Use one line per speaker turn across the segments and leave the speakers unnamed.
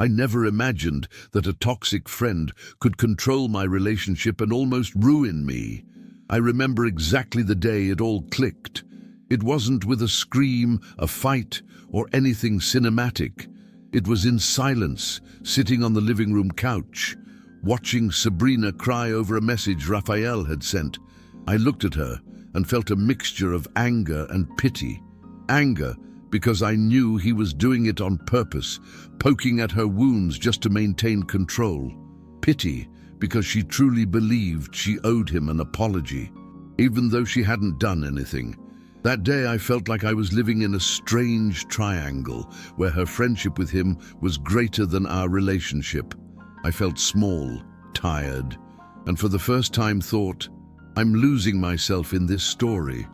I never imagined that a toxic friend could control my relationship and almost ruin me. I remember exactly the day it all clicked. It wasn't with a scream, a fight, or anything cinematic. It was in silence, sitting on the living room couch, watching Sabrina cry over a message Raphael had sent. I looked at her and felt a mixture of anger and pity. Anger, because I knew he was doing it on purpose, poking at her wounds just to maintain control. Pity, because she truly believed she owed him an apology, even though she hadn't done anything. That day I felt like I was living in a strange triangle, where her friendship with him was greater than our relationship. I felt small, tired, and for the first time thought, I'm losing myself in this story.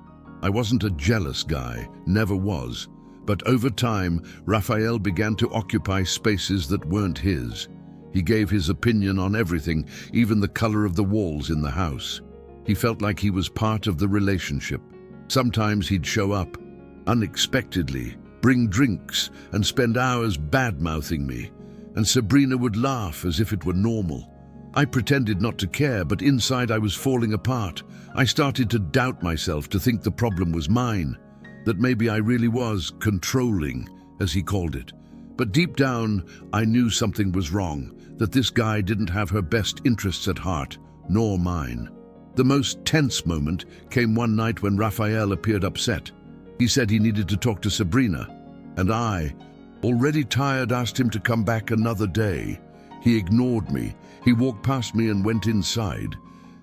I wasn't a jealous guy, never was. But over time, Raphael began to occupy spaces that weren't his. He gave his opinion on everything, even the color of the walls in the house. He felt like he was part of the relationship. Sometimes he'd show up, unexpectedly, bring drinks, and spend hours bad-mouthing me. And Sabrina would laugh as if it were normal. I pretended not to care, but inside I was falling apart. I started to doubt myself, to think the problem was mine, that maybe I really was controlling, as he called it. But deep down, I knew something was wrong, that this guy didn't have her best interests at heart, nor mine. The most tense moment came one night when Raphael appeared upset. He said he needed to talk to Sabrina, and I, already tired, asked him to come back another day. He ignored me. He walked past me and went inside.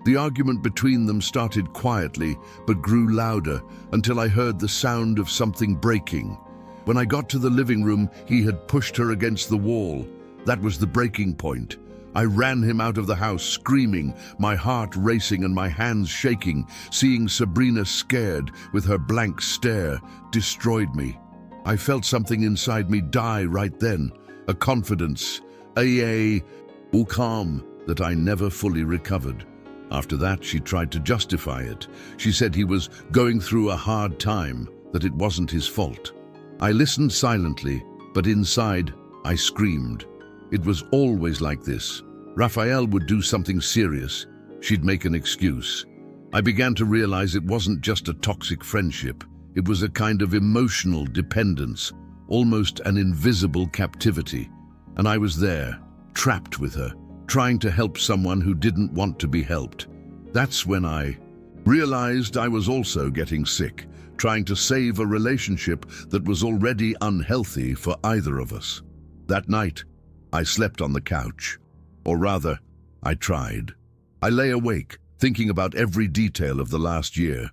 The argument between them started quietly, but grew louder until I heard the sound of something breaking. When I got to the living room, he had pushed her against the wall. That was the breaking point. I ran him out of the house, screaming, my heart racing and my hands shaking. Seeing Sabrina scared, with her blank stare, destroyed me. I felt something inside me die right then, a confidence, a calm that I never fully recovered. After that, she tried to justify it. She said he was going through a hard time, that it wasn't his fault. I listened silently, but inside, I screamed. It was always like this. Raphael would do something serious. She'd make an excuse. I began to realize it wasn't just a toxic friendship. It was a kind of emotional dependence, almost an invisible captivity. And I was there, trapped with her, trying to help someone who didn't want to be helped. That's when I realized I was also getting sick, trying to save a relationship that was already unhealthy for either of us. That night, I slept on the couch. Or rather, I tried. I lay awake, thinking about every detail of the last year.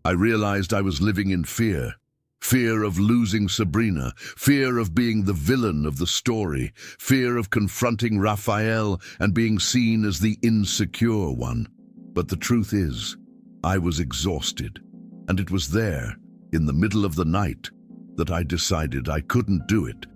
I realized I was living in fear. Fear of losing Sabrina, fear of being the villain of the story, fear of confronting Raphael and being seen as the insecure one. But the truth is, I was exhausted. And it was there, in the middle of the night, that I decided I couldn't do it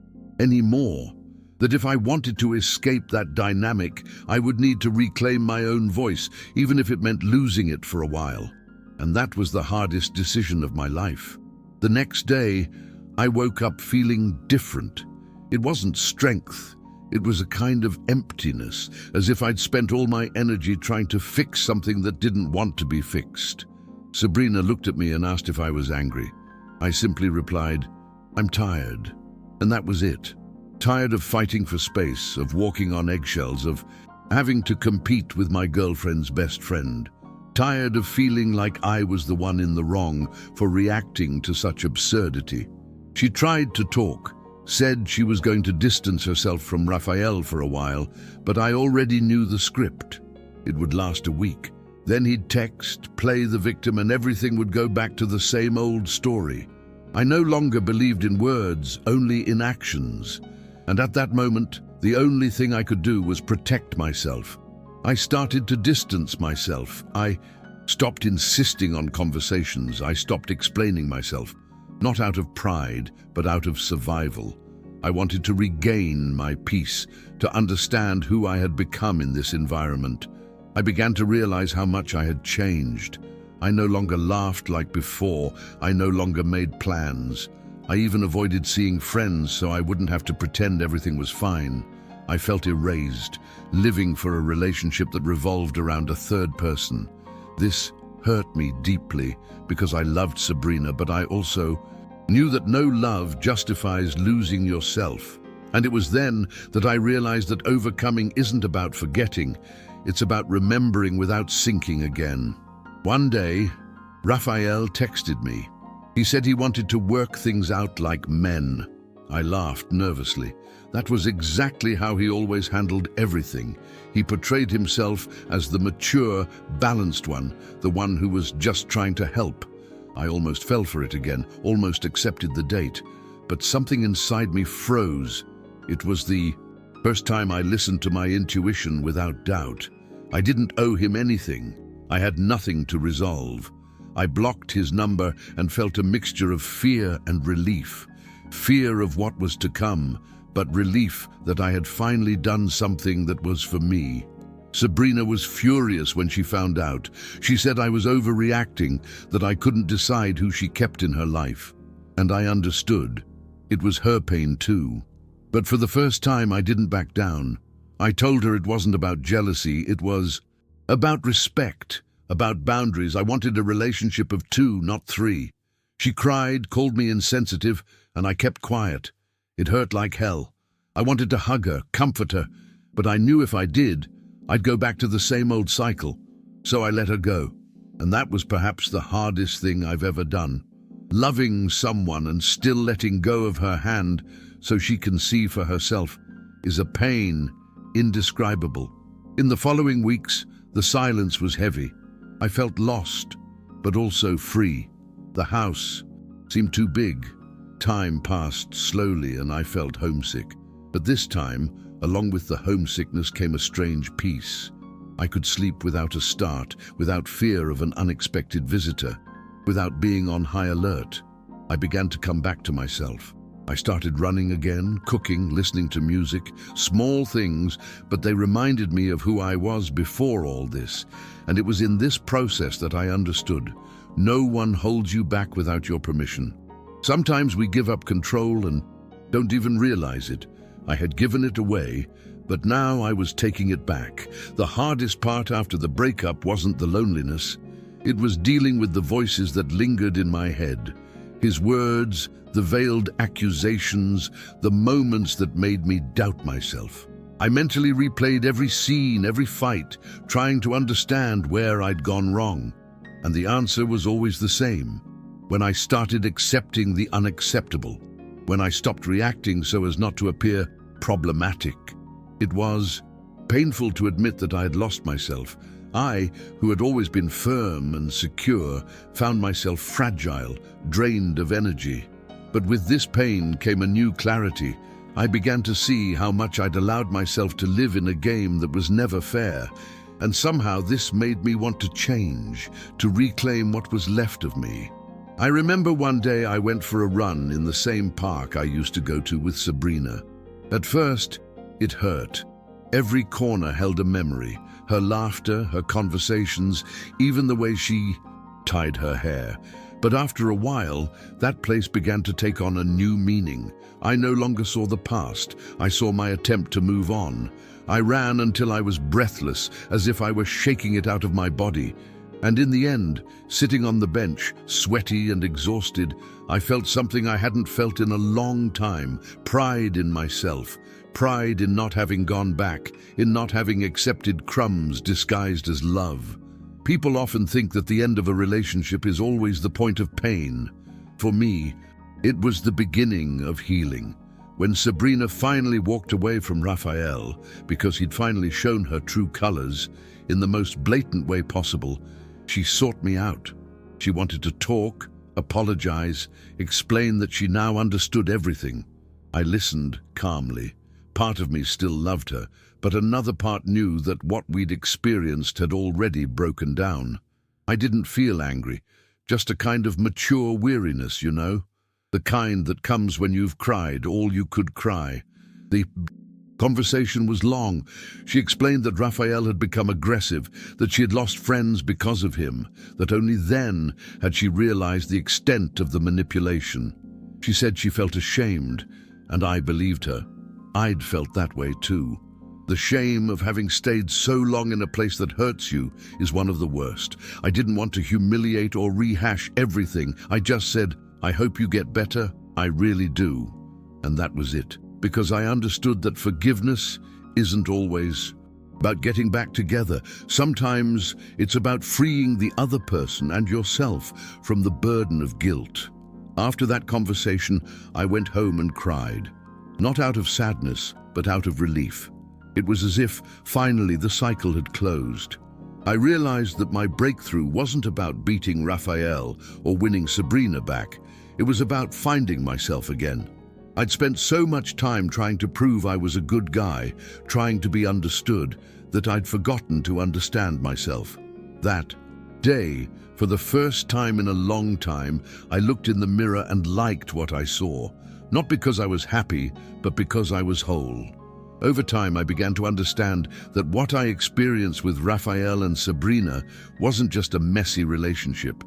anymore. That if I wanted to escape that dynamic, I would need to reclaim my own voice, even if it meant losing it for a while. And that was the hardest decision of my life. The next day, I woke up feeling different. It wasn't strength. It was a kind of emptiness, as if I'd spent all my energy trying to fix something that didn't want to be fixed. Sabrina looked at me and asked if I was angry. I simply replied, I'm tired. And that was it. Tired of fighting for space, of walking on eggshells, of having to compete with my girlfriend's best friend. Tired of feeling like I was the one in the wrong for reacting to such absurdity. She tried to talk, said she was going to distance herself from Raphael for a while, but I already knew the script. It would last a week. Then he'd text, play the victim, and everything would go back to the same old story. I no longer believed in words, only in actions. And at that moment, the only thing I could do was protect myself. I started to distance myself. I stopped insisting on conversations. I stopped explaining myself, not out of pride, but out of survival. I wanted to regain my peace, to understand who I had become in this environment. I began to realize how much I had changed. I no longer laughed like before. I no longer made plans. I even avoided seeing friends so I wouldn't have to pretend everything was fine. I felt erased, living for a relationship that revolved around a third person. This hurt me deeply because I loved Sabrina, but I also knew that no love justifies losing yourself. And it was then that I realized that overcoming isn't about forgetting, it's about remembering without sinking again. One day, Raphael texted me. He said he wanted to work things out like men. I laughed nervously. That was exactly how he always handled everything. He portrayed himself as the mature, balanced one, the one who was just trying to help. I almost fell for it again, almost accepted the date. But something inside me froze. It was the first time I listened to my intuition without doubt. I didn't owe him anything. I had nothing to resolve. I blocked his number and felt a mixture of fear and relief. Fear of what was to come, but relief that I had finally done something that was for me. Sabrina was furious when she found out. She said I was overreacting, that I couldn't decide who she kept in her life. And I understood. It was her pain too. But for the first time, I didn't back down. I told her it wasn't about jealousy, it was about respect, about boundaries. I wanted a relationship of 2, not 3. She cried, called me insensitive, and I kept quiet. It hurt like hell. I wanted to hug her, comfort her, but I knew if I did, I'd go back to the same old cycle. So I let her go. And that was perhaps the hardest thing I've ever done. Loving someone and still letting go of her hand so she can see for herself is a pain indescribable. In the following weeks, the silence was heavy. I felt lost, but also free. The house seemed too big. Time passed slowly and I felt homesick. But this time, along with the homesickness came a strange peace. I could sleep without a start, without fear of an unexpected visitor, without being on high alert. I began to come back to myself. I started running again, cooking, listening to music, small things, but they reminded me of who I was before all this. And it was in this process that I understood. No one holds you back without your permission. Sometimes we give up control and don't even realize it. I had given it away, but now I was taking it back. The hardest part after the breakup wasn't the loneliness. It was dealing with the voices that lingered in my head. His words, the veiled accusations, the moments that made me doubt myself. I mentally replayed every scene, every fight, trying to understand where I'd gone wrong. And the answer was always the same. When I started accepting the unacceptable. When I stopped reacting so as not to appear problematic. It was painful to admit that I had lost myself. I, who had always been firm and secure, found myself fragile, drained of energy. But with this pain came a new clarity. I began to see how much I'd allowed myself to live in a game that was never fair. And somehow this made me want to change, to reclaim what was left of me. I remember one day I went for a run in the same park I used to go to with Sabrina. At first, it hurt. Every corner held a memory. Her laughter, her conversations, even the way she tied her hair. But after a while, that place began to take on a new meaning. I no longer saw the past. I saw my attempt to move on. I ran until I was breathless, as if I were shaking it out of my body. And in the end, sitting on the bench, sweaty and exhausted, I felt something I hadn't felt in a long time. Pride in myself. Pride in not having gone back, in not having accepted crumbs disguised as love. People often think that the end of a relationship is always the point of pain. For me, it was the beginning of healing. When Sabrina finally walked away from Raphael, because he'd finally shown her true colors, in the most blatant way possible, she sought me out. She wanted to talk, apologize, explain that she now understood everything. I listened calmly. Part of me still loved her, but another part knew that what we'd experienced had already broken down. I didn't feel angry, just a kind of mature weariness, you know? The kind that comes when you've cried all you could cry. The conversation was long. She explained that Raphael had become aggressive, that she had lost friends because of him, that only then had she realized the extent of the manipulation. She said she felt ashamed, and I believed her. I'd felt that way too. The shame of having stayed so long in a place that hurts you is one of the worst. I didn't want to humiliate or rehash everything. I just said, I hope you get better. I really do. And that was it. Because I understood that forgiveness isn't always about getting back together. Sometimes it's about freeing the other person and yourself from the burden of guilt. After that conversation, I went home and cried. Not out of sadness, but out of relief. It was as if, finally, the cycle had closed. I realized that my breakthrough wasn't about beating Raphael or winning Sabrina back. It was about finding myself again. I'd spent so much time trying to prove I was a good guy, trying to be understood, that I'd forgotten to understand myself. That day, for the first time in a long time, I looked in the mirror and liked what I saw. Not because I was happy, but because I was whole. Over time, I began to understand that what I experienced with Raphael and Sabrina wasn't just a messy relationship.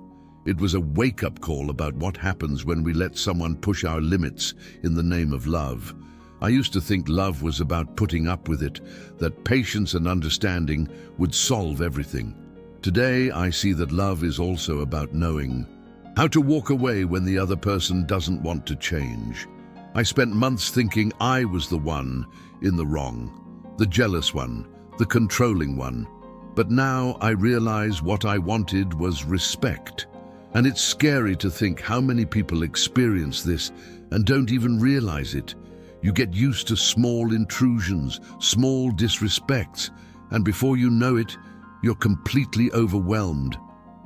It was a wake-up call about what happens when we let someone push our limits in the name of love. I used to think love was about putting up with it, that patience and understanding would solve everything. Today, I see that love is also about knowing how to walk away when the other person doesn't want to change. I spent months thinking I was the one in the wrong, the jealous one, the controlling one. But now I realize what I wanted was respect. And it's scary to think how many people experience this and don't even realize it. You get used to small intrusions, small disrespects, and before you know it, you're completely overwhelmed.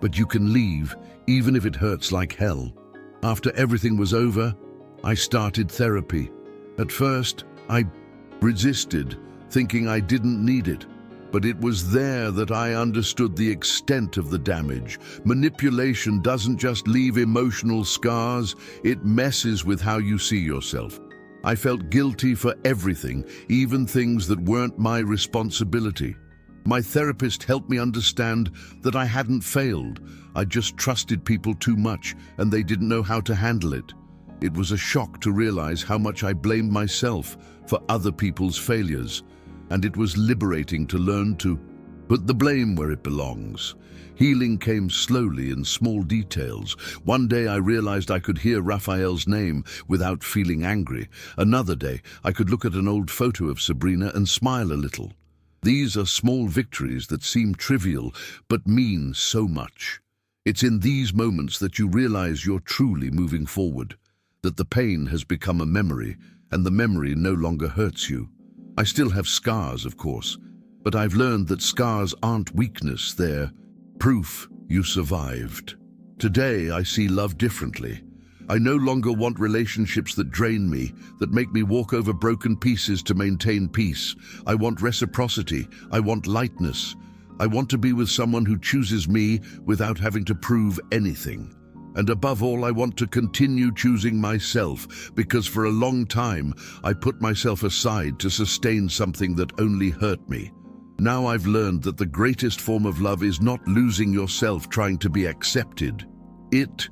But you can leave, even if it hurts like hell. After everything was over, I started therapy. At first, I resisted, thinking I didn't need it. But it was there that I understood the extent of the damage. Manipulation doesn't just leave emotional scars, it messes with how you see yourself. I felt guilty for everything, even things that weren't my responsibility. My therapist helped me understand that I hadn't failed. I just trusted people too much, and they didn't know how to handle it. It was a shock to realize how much I blamed myself for other people's failures. And it was liberating to learn to put the blame where it belongs. Healing came slowly in small details. One day I realized I could hear Raphael's name without feeling angry. Another day I could look at an old photo of Sabrina and smile a little. These are small victories that seem trivial but mean so much. It's in these moments that you realize you're truly moving forward, that the pain has become a memory and the memory no longer hurts you. I still have scars, of course, but I've learned that scars aren't weakness, they're proof you survived. Today, I see love differently. I no longer want relationships that drain me, that make me walk over broken pieces to maintain peace. I want reciprocity. I want lightness. I want to be with someone who chooses me without having to prove anything. And above all, I want to continue choosing myself, because for a long time, I put myself aside to sustain something that only hurt me. Now I've learned that the greatest form of love is not losing yourself trying to be accepted. It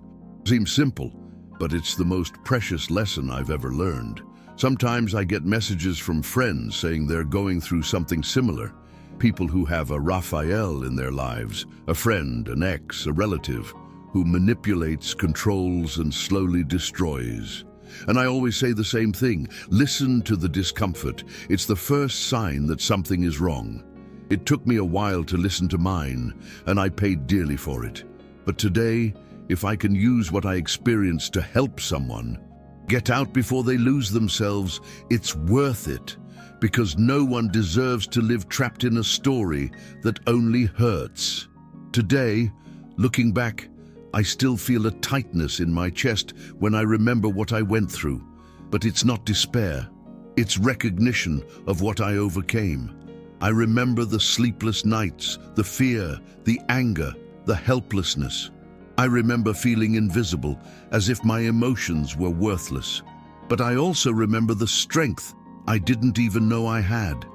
seems simple, but it's the most precious lesson I've ever learned. Sometimes I get messages from friends saying they're going through something similar. People who have a Raphael in their lives, a friend, an ex, a relative, who manipulates, controls, and slowly destroys. And I always say the same thing: listen to the discomfort. It's the first sign that something is wrong. It took me a while to listen to mine, and I paid dearly for it. But today, if I can use what I experienced to help someone get out before they lose themselves, it's worth it, because no one deserves to live trapped in a story that only hurts. Today, looking back, I still feel a tightness in my chest when I remember what I went through. But it's not despair. It's recognition of what I overcame. I remember the sleepless nights, the fear, the anger, the helplessness. I remember feeling invisible, as if my emotions were worthless. But I also remember the strength I didn't even know I had.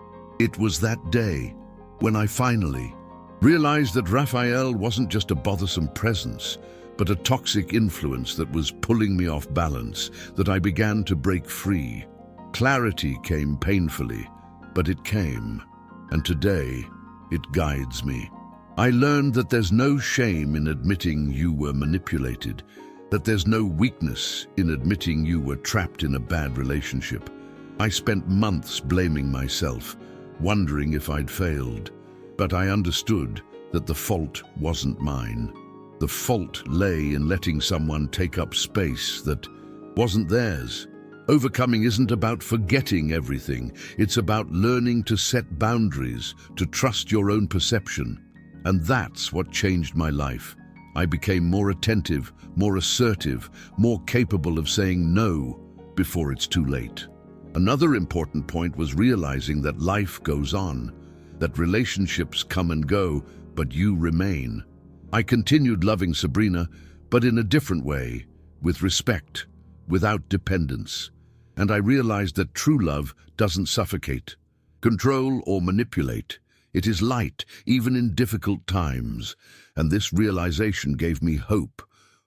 It was that day when I finally realized that Raphael wasn't just a bothersome presence, but a toxic influence that was pulling me off balance, that I began to break free. Clarity came painfully, but it came, and today it guides me. I learned that there's no shame in admitting you were manipulated, that there's no weakness in admitting you were trapped in a bad relationship. I spent months blaming myself, wondering if I'd failed, but I understood that the fault wasn't mine. The fault lay in letting someone take up space that wasn't theirs. Overcoming isn't about forgetting everything. It's about learning to set boundaries, to trust your own perception. And that's what changed my life. I became more attentive, more assertive, more capable of saying no before it's too late. Another important point was realizing that life goes on, that relationships come and go, but you remain. I continued loving Sabrina, but in a different way, with respect, without dependence. And I realized that true love doesn't suffocate, control, or manipulate. It is light, even in difficult times. And this realization gave me hope.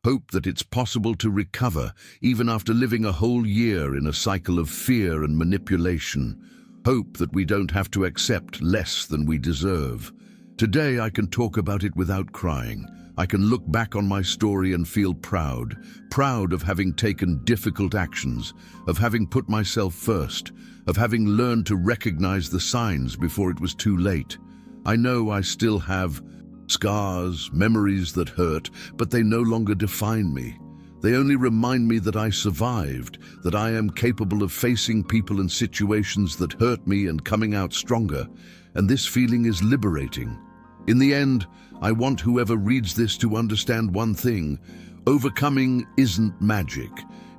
Hope that it's possible to recover, even after living a whole year in a cycle of fear and manipulation. Hope that we don't have to accept less than we deserve. Today I can talk about it without crying. I can look back on my story and feel proud of having taken difficult actions, of having put myself first, of having learned to recognize the signs before it was too late. I know I still have scars, memories that hurt, but they no longer define me. They only remind me that I survived, that I am capable of facing people and situations that hurt me and coming out stronger, and this feeling is liberating. In the end, I want whoever reads this to understand one thing. Overcoming isn't magic.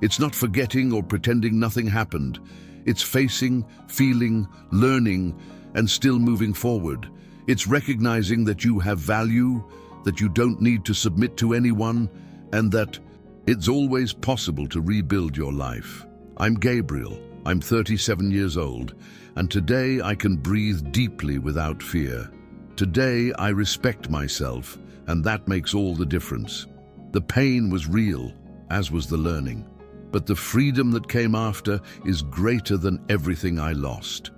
It's not forgetting or pretending nothing happened. It's facing, feeling, learning, and still moving forward. It's recognizing that you have value, that you don't need to submit to anyone, and that it's always possible to rebuild your life. I'm Gabriel. I'm 37 years old, and today I can breathe deeply without fear. Today I respect myself, and that makes all the difference. The pain was real, as was the learning, but the freedom that came after is greater than everything I lost.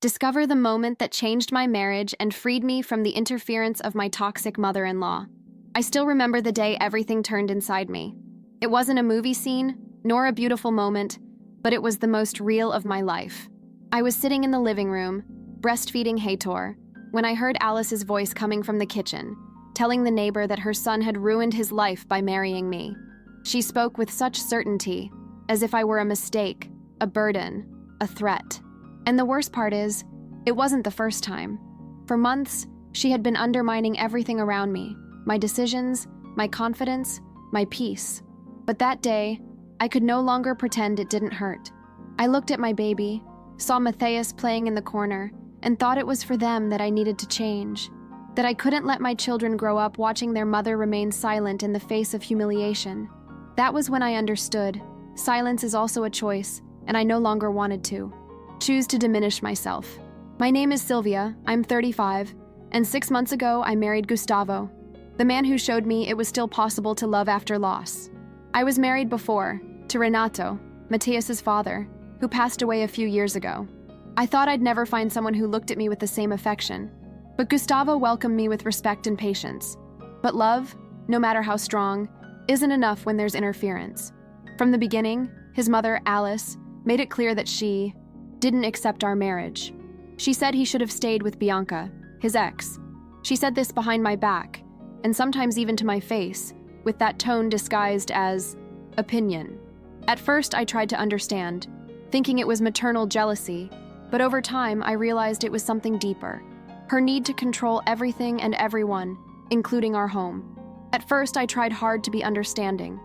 Discover the moment that changed my marriage and freed me from the interference of my toxic mother-in-law. I still remember the day everything turned inside me. It wasn't a movie scene, nor a beautiful moment, but it was the most real of my life. I was sitting in the living room, breastfeeding Hator, when I heard Alice's voice coming from the kitchen, telling the neighbor that her son had ruined his life by marrying me. She spoke with such certainty, as if I were a mistake, a burden, a threat. And the worst part is, it wasn't the first time. For months, she had been undermining everything around me, my decisions, my confidence, my peace. But that day, I could no longer pretend it didn't hurt. I looked at my baby, saw Matthias playing in the corner, and thought it was for them that I needed to change. That I couldn't let my children grow up watching their mother remain silent in the face of humiliation. That was when I understood. Silence is also a choice, and I no longer wanted to choose to diminish myself. My name is Sylvia, I'm 35, and 6 months ago I married Gustavo, the man who showed me it was still possible to love after loss. I was married before, to Renato, Matthias's father, who passed away a few years ago. I thought I'd never find someone who looked at me with the same affection, but Gustavo welcomed me with respect and patience. But love, no matter how strong, isn't enough when there's interference. From the beginning, his mother, Alice, made it clear that she didn't accept our marriage. She said he should have stayed with Bianca, his ex. She said this behind my back, and sometimes even to my face, with that tone disguised as opinion. At first, I tried to understand, thinking it was maternal jealousy, but over time, I realized it was something deeper. Her need to control everything and everyone, including our home. At first, I tried hard to be understanding.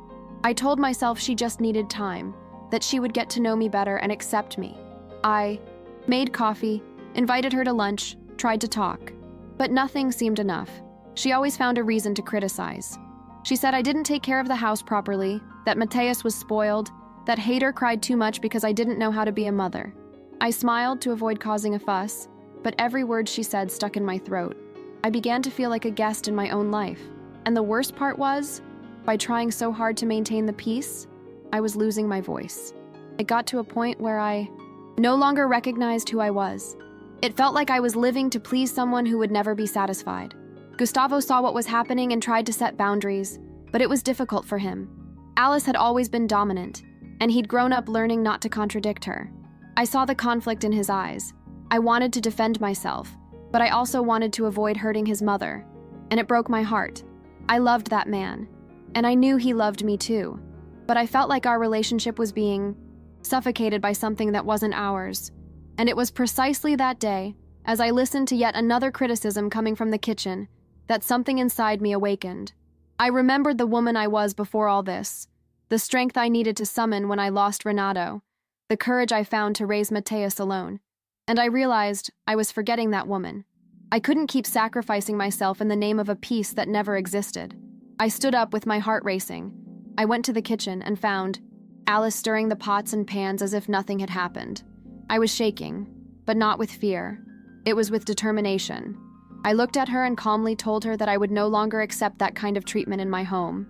I told myself she just needed time, that she would get to know me better and accept me. I made coffee, invited her to lunch, tried to talk. But nothing seemed enough. She always found a reason to criticize. She said I didn't take care of the house properly, that Matthias was spoiled, that Hater cried too much because I didn't know how to be a mother. I smiled to avoid causing a fuss, but every word she said stuck in my throat. I began to feel like a guest in my own life. And the worst part was, by trying so hard to maintain the peace, I was losing my voice. It got to a point where I no longer recognized who I was. It felt like I was living to please someone who would never be satisfied. Gustavo saw what was happening and tried to set boundaries, but it was difficult for him. Alice had always been dominant, and he'd grown up learning not to contradict her. I saw the conflict in his eyes. I wanted to defend myself, but I also wanted to avoid hurting his mother, and it broke my heart. I loved that man, and I knew he loved me too, but I felt like our relationship was being suffocated by something that wasn't ours. And it was precisely that day, as I listened to yet another criticism coming from the kitchen, that something inside me awakened. I remembered the woman I was before all this, the strength I needed to summon when I lost Renato, the courage I found to raise Mateus alone. And I realized I was forgetting that woman. I couldn't keep sacrificing myself in the name of a peace that never existed. I stood up with my heart racing. I went to the kitchen and found Alice stirring the pots and pans as if nothing had happened. I was shaking, but not with fear. It was with determination. I looked at her and calmly told her that I would no longer accept that kind of treatment in my home.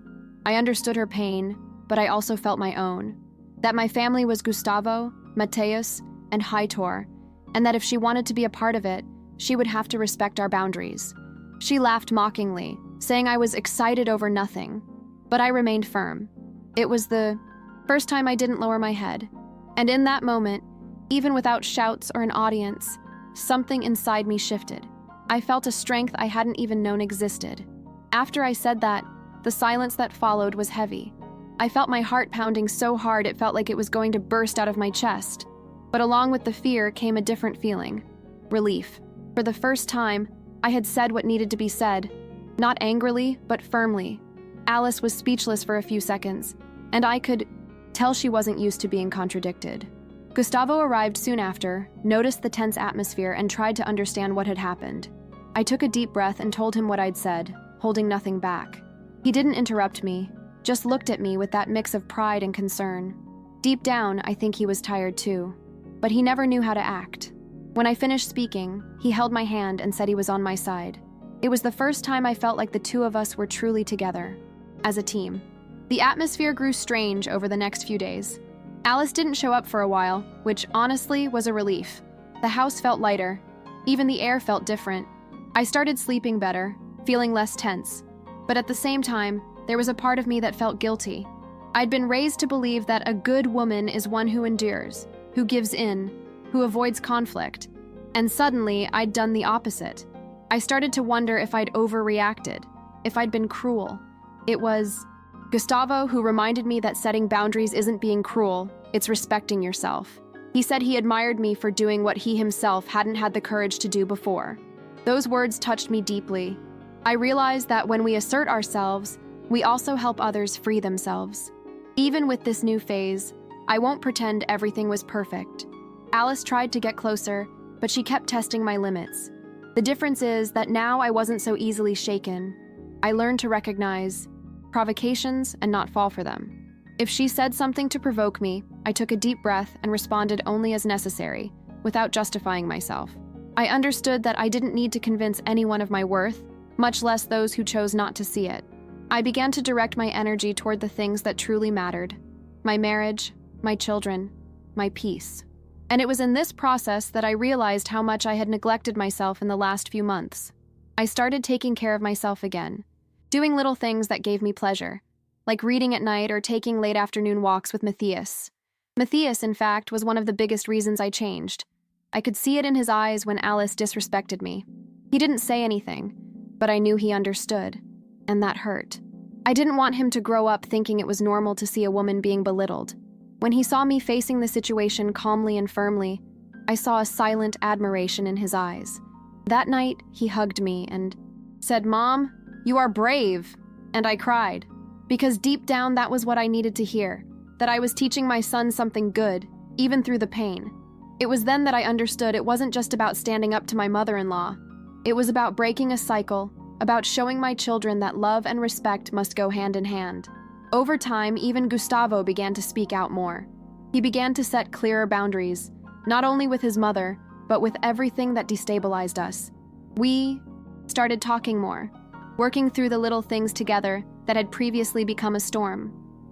I understood her pain, but I also felt my own. That my family was Gustavo, Mateus, and Heitor, and that if she wanted to be a part of it, she would have to respect our boundaries. She laughed mockingly, saying I was excited over nothing, but I remained firm. It was the first time I didn't lower my head, and in that moment, even without shouts or an audience, something inside me shifted. I felt a strength I hadn't even known existed. After I said that, the silence that followed was heavy. I felt my heart pounding so hard it felt like it was going to burst out of my chest. But along with the fear came a different feeling: relief. For the first time, I had said what needed to be said, not angrily, but firmly. Alice was speechless for a few seconds, and I could tell she wasn't used to being contradicted. Gustavo arrived soon after, noticed the tense atmosphere, and tried to understand what had happened. I took a deep breath and told him what I'd said, holding nothing back. He didn't interrupt me, just looked at me with that mix of pride and concern. Deep down, I think he was tired too, but he never knew how to act. When I finished speaking, he held my hand and said he was on my side. It was the first time I felt like the two of us were truly together, as a team. The atmosphere grew strange over the next few days. Alice didn't show up for a while, which honestly was a relief. The house felt lighter. Even the air felt different. I started sleeping better, feeling less tense. But at the same time, there was a part of me that felt guilty. I'd been raised to believe that a good woman is one who endures, who gives in, who avoids conflict. And suddenly, I'd done the opposite. I started to wonder if I'd overreacted, if I'd been cruel. It was Gustavo who reminded me that setting boundaries isn't being cruel, it's respecting yourself. He said he admired me for doing what he himself hadn't had the courage to do before. Those words touched me deeply. I realized that when we assert ourselves, we also help others free themselves. Even with this new phase, I won't pretend everything was perfect. Alice tried to get closer, but she kept testing my limits. The difference is that now I wasn't so easily shaken. I learned to recognize provocations and not fall for them. If she said something to provoke me, I took a deep breath and responded only as necessary, without justifying myself. I understood that I didn't need to convince anyone of my worth, much less those who chose not to see it. I began to direct my energy toward the things that truly mattered: my marriage, my children, my peace. And it was in this process that I realized how much I had neglected myself in the last few months. I started taking care of myself again, doing little things that gave me pleasure, like reading at night or taking late afternoon walks with Matthias. Matthias, in fact, was one of the biggest reasons I changed. I could see it in his eyes when Alice disrespected me. He didn't say anything, but I knew he understood, and that hurt. I didn't want him to grow up thinking it was normal to see a woman being belittled. When he saw me facing the situation calmly and firmly, I saw a silent admiration in his eyes. That night, he hugged me and said, "Mom, you are brave." And I cried, because deep down that was what I needed to hear, that I was teaching my son something good, even through the pain. It was then that I understood it wasn't just about standing up to my mother-in-law. It was about breaking a cycle, about showing my children that love and respect must go hand in hand. Over time, even Gustavo began to speak out more. He began to set clearer boundaries, not only with his mother, but with everything that destabilized us. We started talking more, working through the little things together that had previously become a storm.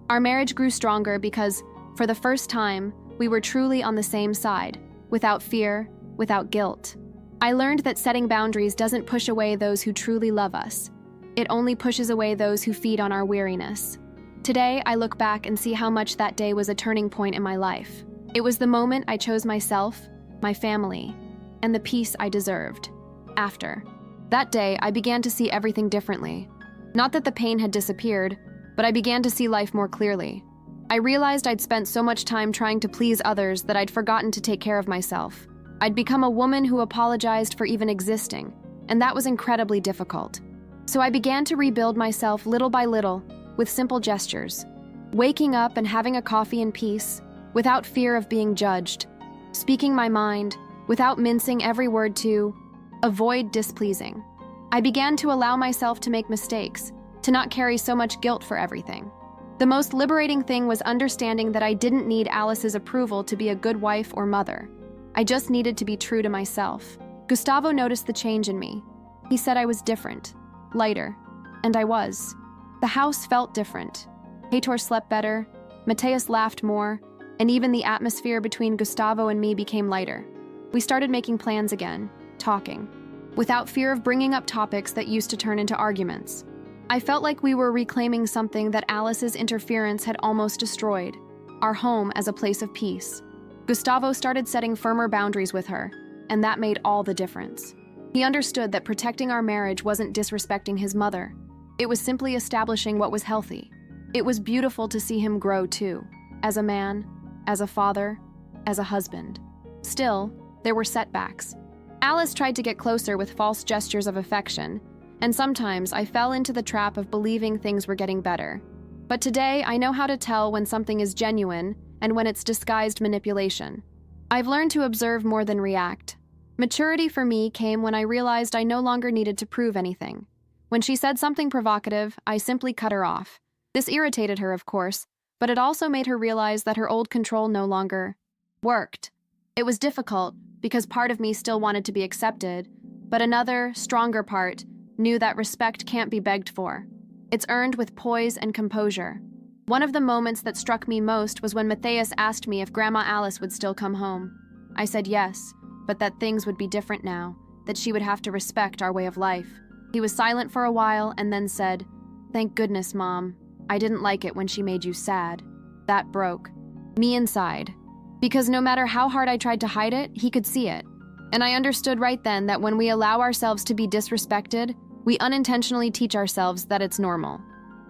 Our marriage grew stronger because, for the first time, we were truly on the same side. without fear, without guilt. I learned that setting boundaries doesn't push away those who truly love us. It only pushes away those who feed on our weariness. Today, I look back and see how much that day was a turning point in my life. It was the moment I chose myself, my family, and the peace I deserved. After that day, I began to see everything differently. Not that the pain had disappeared, but I began to see life more clearly. I realized I'd spent so much time trying to please others that I'd forgotten to take care of myself. I'd become a woman who apologized for even existing, and that was incredibly difficult. So I began to rebuild myself little by little, with simple gestures. Waking up and having a coffee in peace, without fear of being judged. Speaking my mind, without mincing every word to avoid displeasing. I began to allow myself to make mistakes, to not carry so much guilt for everything. The most liberating thing was understanding that I didn't need Alice's approval to be a good wife or mother. I just needed to be true to myself. Gustavo noticed the change in me. He said I was different, lighter, and I was. The house felt different. Heitor slept better, Mateus laughed more, and even the atmosphere between Gustavo and me became lighter. We started making plans again, talking, without fear of bringing up topics that used to turn into arguments. I felt like we were reclaiming something that Alice's interference had almost destroyed, our home as a place of peace. Gustavo started setting firmer boundaries with her, and that made all the difference. He understood that protecting our marriage wasn't disrespecting his mother. It was simply establishing what was healthy. It was beautiful to see him grow too, as a man, as a father, as a husband. Still, there were setbacks. Alice tried to get closer with false gestures of affection, and sometimes I fell into the trap of believing things were getting better. But today, I know how to tell when something is genuine and when it's disguised manipulation. I've learned to observe more than react. Maturity for me came when I realized I no longer needed to prove anything. When she said something provocative, I simply cut her off. This irritated her, of course, but it also made her realize that her old control no longer worked. It was difficult because part of me still wanted to be accepted, but another, stronger part knew that respect can't be begged for. It's earned with poise and composure. One of the moments that struck me most was when Matthias asked me if Grandma Alice would still come home. I said yes, but that things would be different now, that she would have to respect our way of life. He was silent for a while and then said, "Thank goodness, Mom. I didn't like it when she made you sad." That broke me inside, because no matter how hard I tried to hide it, he could see it. And I understood right then that when we allow ourselves to be disrespected, we unintentionally teach ourselves that it's normal.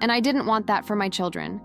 And I didn't want that for my children.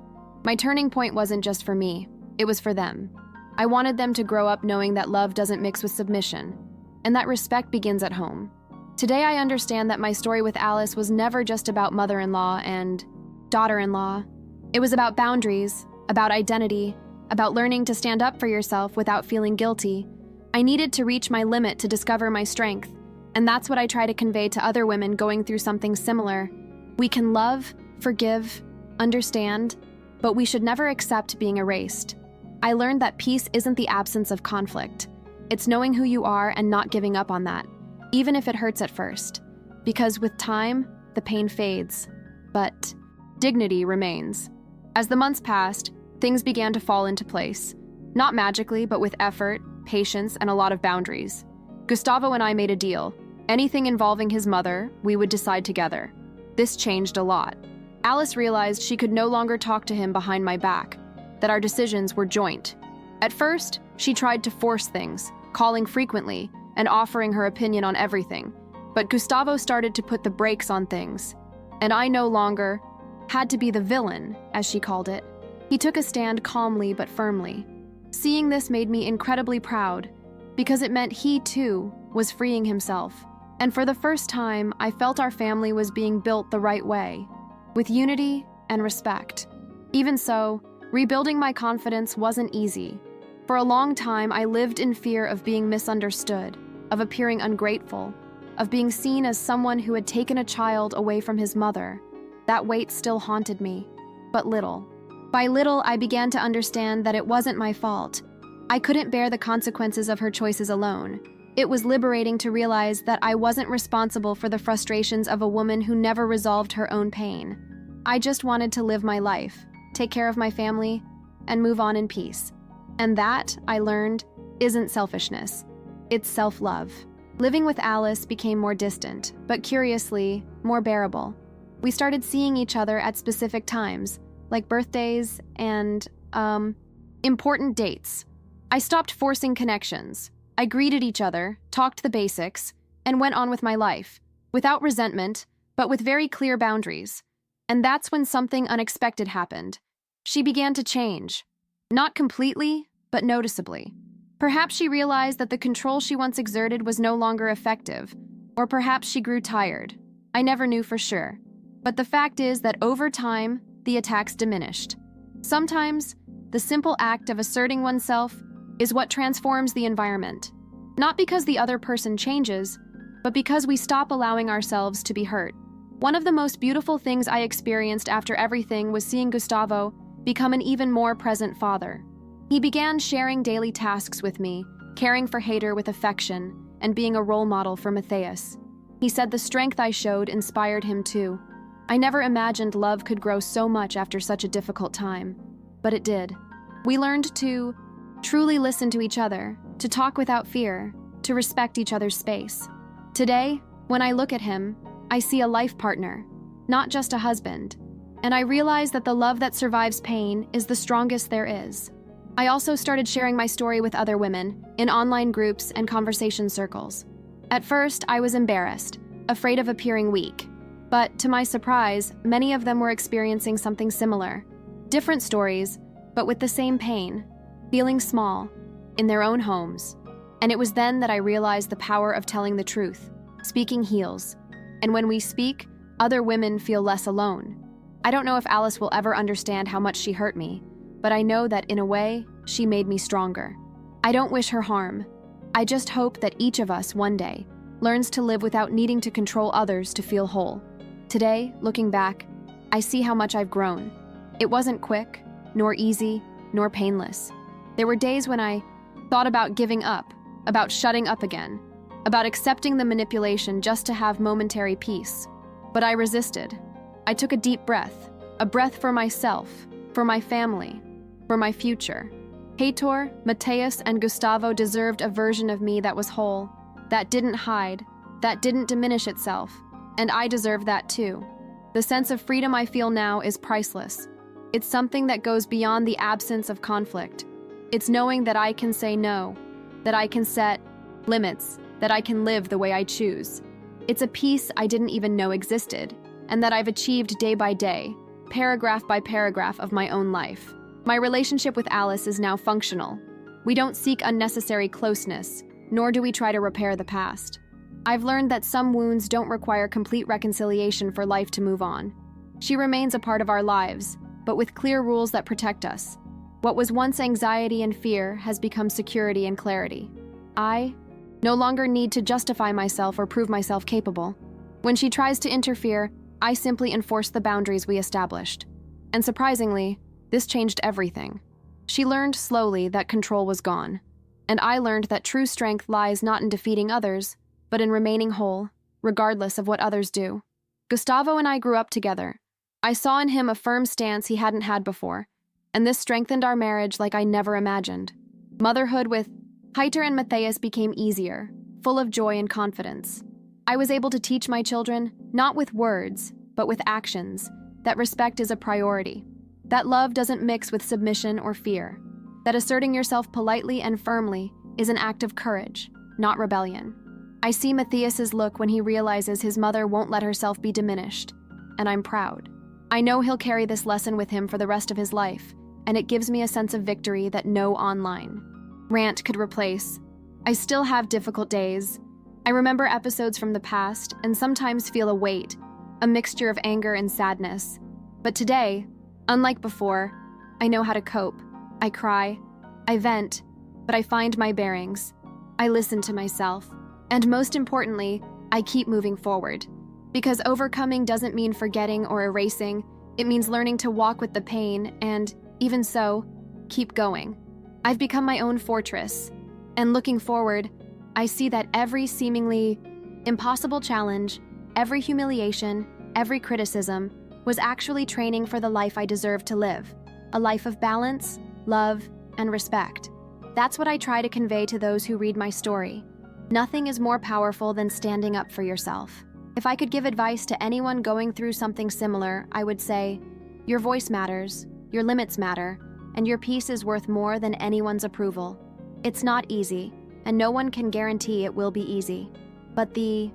My turning point wasn't just for me, it was for them. I wanted them to grow up knowing that love doesn't mix with submission, and that respect begins at home. Today I understand that my story with Alice was never just about mother-in-law and daughter-in-law. It was about boundaries, about identity, about learning to stand up for yourself without feeling guilty. I needed to reach my limit to discover my strength, and that's what I try to convey to other women going through something similar. We can love, forgive, understand, but we should never accept being erased. I learned that peace isn't the absence of conflict. It's knowing who you are and not giving up on that, even if it hurts at first. Because with time, the pain fades, but dignity remains. As the months passed, things began to fall into place. Not magically, but with effort, patience, and a lot of boundaries. Gustavo and I made a deal. Anything involving his mother, we would decide together. This changed a lot. Alice realized she could no longer talk to him behind my back, that our decisions were joint. At first, she tried to force things, calling frequently and offering her opinion on everything. But Gustavo started to put the brakes on things, and I no longer had to be the villain, as she called it. He took a stand calmly but firmly. Seeing this made me incredibly proud, because it meant he, too, was freeing himself. And for the first time, I felt our family was being built the right way, with unity and respect. Even so, rebuilding my confidence wasn't easy. For a long time, I lived in fear of being misunderstood, of appearing ungrateful, of being seen as someone who had taken a child away from his mother. That weight still haunted me, but little. By little, I began to understand that it wasn't my fault. I couldn't bear the consequences of her choices alone. It was liberating to realize that I wasn't responsible for the frustrations of a woman who never resolved her own pain. I just wanted to live my life, take care of my family, and move on in peace. And that, I learned, isn't selfishness. It's self-love. Living with Alice became more distant, but curiously, more bearable. We started seeing each other at specific times, like birthdays and, important dates. I stopped forcing connections. I greeted each other, talked the basics, and went on with my life, without resentment, but with very clear boundaries. And that's when something unexpected happened. She began to change. Not completely, but noticeably. Perhaps she realized that the control she once exerted was no longer effective, or perhaps she grew tired. I never knew for sure. But the fact is that over time, the attacks diminished. Sometimes, the simple act of asserting oneself is what transforms the environment. Not because the other person changes, but because we stop allowing ourselves to be hurt. One of the most beautiful things I experienced after everything was seeing Gustavo become an even more present father. He began sharing daily tasks with me, caring for Hader with affection, and being a role model for Matthias. He said the strength I showed inspired him too. I never imagined love could grow so much after such a difficult time, but it did. We learned to truly listen to each other, to talk without fear, to respect each other's space. Today, when I look at him, I see a life partner, not just a husband, and I realize that the love that survives pain is the strongest there is. I also started sharing my story with other women in online groups and conversation circles. At first, I was embarrassed, afraid of appearing weak. But to my surprise, many of them were experiencing something similar. Different stories, but with the same pain, feeling small, in their own homes. And it was then that I realized the power of telling the truth. Speaking heals. And when we speak, other women feel less alone. I don't know if Alice will ever understand how much she hurt me, but I know that in a way, she made me stronger. I don't wish her harm. I just hope that each of us one day learns to live without needing to control others to feel whole. Today, looking back, I see how much I've grown. It wasn't quick, nor easy, nor painless. There were days when I thought about giving up, about shutting up again, about accepting the manipulation just to have momentary peace. But I resisted. I took a deep breath, a breath for myself, for my family, for my future. Heitor, Matthias, and Gustavo deserved a version of me that was whole, that didn't hide, that didn't diminish itself. And I deserve that too. The sense of freedom I feel now is priceless. It's something that goes beyond the absence of conflict. It's knowing that I can say no, that I can set limits, that I can live the way I choose. It's a peace I didn't even know existed, and that I've achieved day by day, paragraph by paragraph of my own life. My relationship with Alice is now functional. We don't seek unnecessary closeness, nor do we try to repair the past. I've learned that some wounds don't require complete reconciliation for life to move on. She remains a part of our lives, but with clear rules that protect us. What was once anxiety and fear has become security and clarity. I no longer need to justify myself or prove myself capable. When she tries to interfere, I simply enforce the boundaries we established. And surprisingly, this changed everything. She learned slowly that control was gone, and I learned that true strength lies not in defeating others, but in remaining whole, regardless of what others do. Gustavo and I grew up together. I saw in him a firm stance he hadn't had before, and this strengthened our marriage like I never imagined. Motherhood with Heitor and Matthias became easier, full of joy and confidence. I was able to teach my children, not with words, but with actions, that respect is a priority, that love doesn't mix with submission or fear, that asserting yourself politely and firmly is an act of courage, not rebellion. I see Matthias's look when he realizes his mother won't let herself be diminished, and I'm proud. I know he'll carry this lesson with him for the rest of his life, and it gives me a sense of victory that no online rant could replace. I still have difficult days. I remember episodes from the past and sometimes feel a weight, a mixture of anger and sadness. But today, unlike before, I know how to cope. I cry, I vent, but I find my bearings. I listen to myself. And most importantly, I keep moving forward. Because overcoming doesn't mean forgetting or erasing, it means learning to walk with the pain and, even so, keep going. I've become my own fortress, and looking forward, I see that every seemingly impossible challenge, every humiliation, every criticism, was actually training for the life I deserve to live, a life of balance, love, and respect. That's what I try to convey to those who read my story. Nothing is more powerful than standing up for yourself. If I could give advice to anyone going through something similar, I would say, your voice matters, your limits matter, and your peace is worth more than anyone's approval. It's not easy, and no one can guarantee it will be easy. But the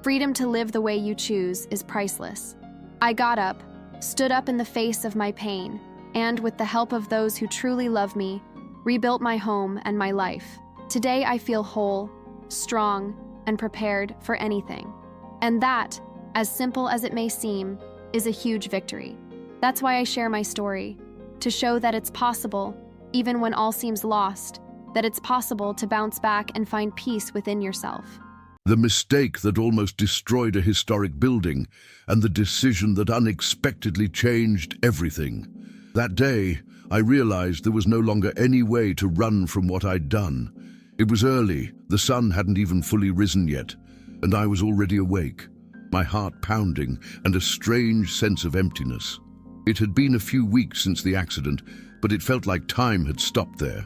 freedom to live the way you choose is priceless. I got up, stood up in the face of my pain, and with the help of those who truly love me, rebuilt my home and my life. Today I feel whole, strong, and prepared for anything. And that, as simple as it may seem, is a huge victory. That's why I share my story, to show that it's possible, even when all seems lost, that it's possible to bounce back and find peace within yourself.
The mistake that almost destroyed a historic building, and the decision that unexpectedly changed everything. That day, I realized there was no longer any way to run from what I'd done. It was early, the sun hadn't even fully risen yet, and I was already awake, my heart pounding and a strange sense of emptiness. It had been a few weeks since the accident, but it felt like time had stopped there.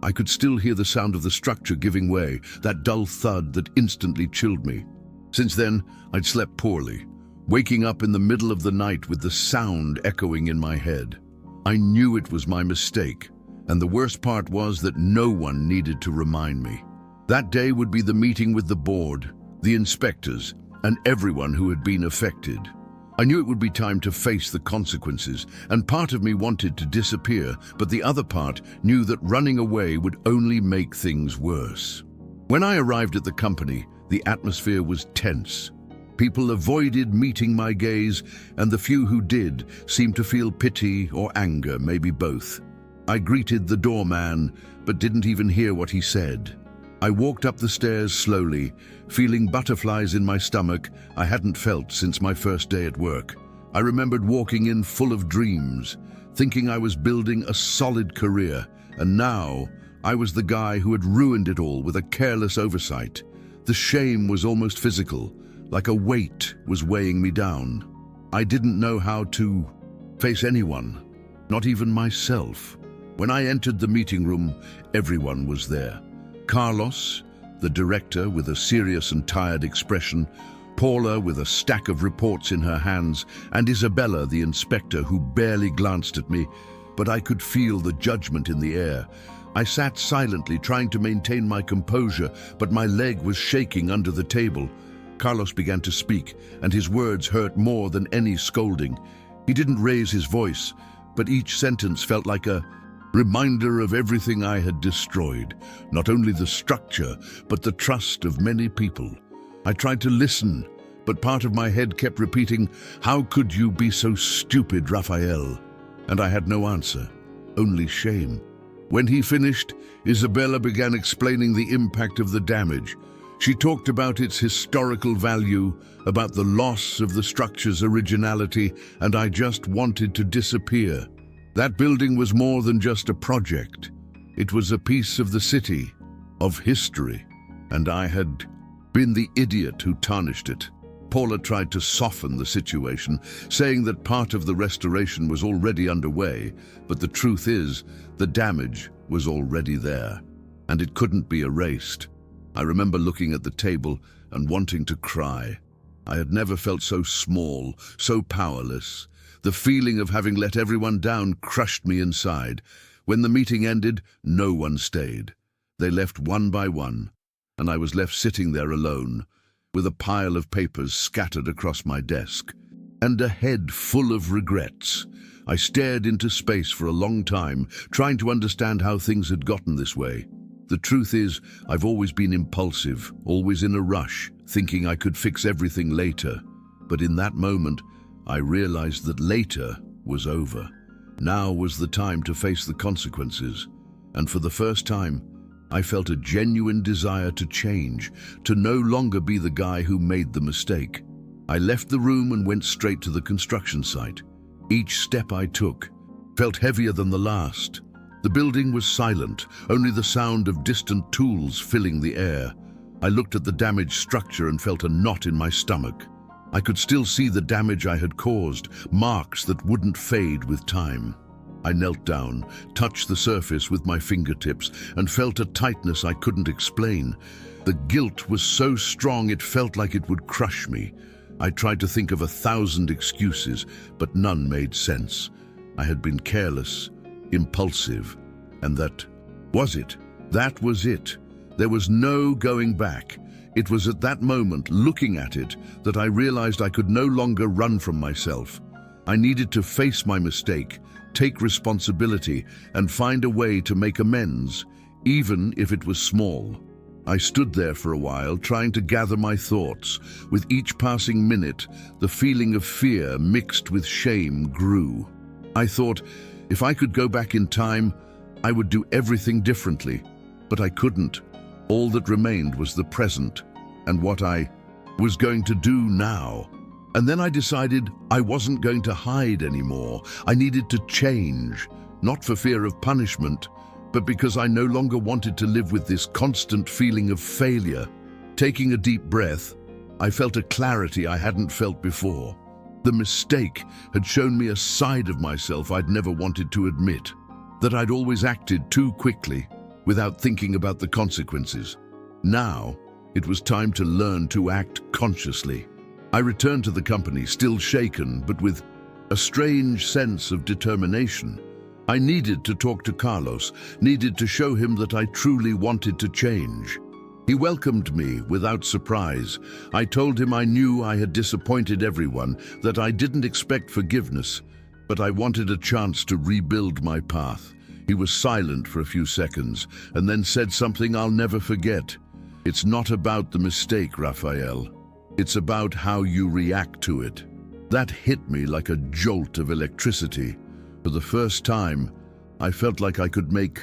I could still hear the sound of the structure giving way, that dull thud that instantly chilled me. Since then, I'd slept poorly, waking up in the middle of the night with the sound echoing in my head. I knew it was my mistake, and the worst part was that no one needed to remind me. That day would be the meeting with the board, the inspectors, and everyone who had been affected. I knew it would be time to face the consequences, and part of me wanted to disappear, but the other part knew that running away would only make things worse. When I arrived at the company, the atmosphere was tense. People avoided meeting my gaze, and the few who did seemed to feel pity or anger, maybe both. I greeted the doorman, but didn't even hear what he said. I walked up the stairs slowly, feeling butterflies in my stomach I hadn't felt since my first day at work. I remembered walking in full of dreams, thinking I was building a solid career, and now I was the guy who had ruined it all with a careless oversight. The shame was almost physical, like a weight was weighing me down. I didn't know how to face anyone, not even myself. When I entered the meeting room, everyone was there. Carlos, the director with a serious and tired expression, Paula with a stack of reports in her hands, and Isabella, the inspector, who barely glanced at me, but I could feel the judgment in the air. I sat silently, trying to maintain my composure, but my leg was shaking under the table. Carlos began to speak, and his words hurt more than any scolding. He didn't raise his voice, but each sentence felt like a reminder of everything I had destroyed, not only the structure, but the trust of many people. I tried to listen, but part of my head kept repeating, "How could you be so stupid, Raphael?" And I had no answer, only shame. When he finished, Isabella began explaining the impact of the damage. She talked about its historical value, about the loss of the structure's originality, and I just wanted to disappear. That building was more than just a project. It was a piece of the city, of history, and I had been the idiot who tarnished it. Paula tried to soften the situation, saying that part of the restoration was already underway, but the truth is, the damage was already there, and it couldn't be erased. I remember looking at the table and wanting to cry. I had never felt so small, so powerless. The feeling of having let everyone down crushed me inside. When the meeting ended, no one stayed. They left one by one, and I was left sitting there alone, with a pile of papers scattered across my desk, and a head full of regrets. I stared into space for a long time, trying to understand how things had gotten this way. The truth is, I've always been impulsive, always in a rush, thinking I could fix everything later. But in that moment, I realized that later was over. Now was the time to face the consequences. And for the first time, I felt a genuine desire to change, to no longer be the guy who made the mistake. I left the room and went straight to the construction site. Each step I took felt heavier than the last. The building was silent, only the sound of distant tools filling the air. I looked at the damaged structure and felt a knot in my stomach. I could still see the damage I had caused, marks that wouldn't fade with time. I knelt down, touched the surface with my fingertips, and felt a tightness I couldn't explain. The guilt was so strong it felt like it would crush me. I tried to think of 1,000 excuses, but none made sense. I had been careless, impulsive, and that was it. That was it. There was no going back. It was at that moment, looking at it, that I realized I could no longer run from myself. I needed to face my mistake, take responsibility, and find a way to make amends, even if it was small. I stood there for a while, trying to gather my thoughts. With each passing minute, the feeling of fear mixed with shame grew. I thought, if I could go back in time, I would do everything differently. But I couldn't. All that remained was the present, and what I was going to do now. And then I decided I wasn't going to hide anymore. I needed to change, not for fear of punishment, but because I no longer wanted to live with this constant feeling of failure. Taking a deep breath, I felt a clarity I hadn't felt before. The mistake had shown me a side of myself I'd never wanted to admit, that I'd always acted too quickly, without thinking about the consequences. Now, it was time to learn to act consciously. I returned to the company, still shaken, but with a strange sense of determination. I needed to talk to Carlos, needed to show him that I truly wanted to change. He welcomed me without surprise. I told him I knew I had disappointed everyone, that I didn't expect forgiveness, but I wanted a chance to rebuild my path. He was silent for a few seconds, and then said something I'll never forget. It's not about the mistake, Raphael. It's about how you react to it. That hit me like a jolt of electricity. For the first time, I felt like I could make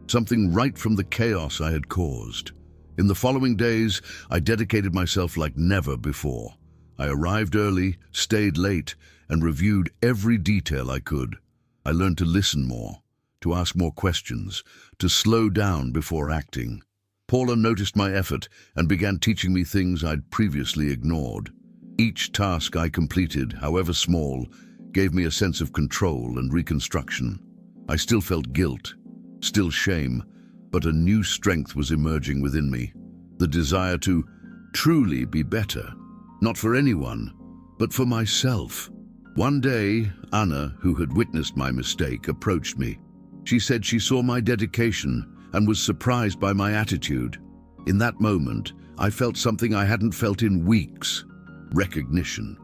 something right from the chaos I had caused. In the following days, I dedicated myself like never before. I arrived early, stayed late, and reviewed every detail I could. I learned to listen more, to ask more questions, to slow down before acting. Paula noticed my effort and began teaching me things I'd previously ignored. Each task I completed, however small, gave me a sense of control and reconstruction. I still felt guilt, still shame, but a new strength was emerging within me. The desire to truly be better, not for anyone, but for myself. One day, Anna, who had witnessed my mistake, approached me. She said she saw my dedication and was surprised by my attitude. In that moment, I felt something I hadn't felt in weeks: recognition.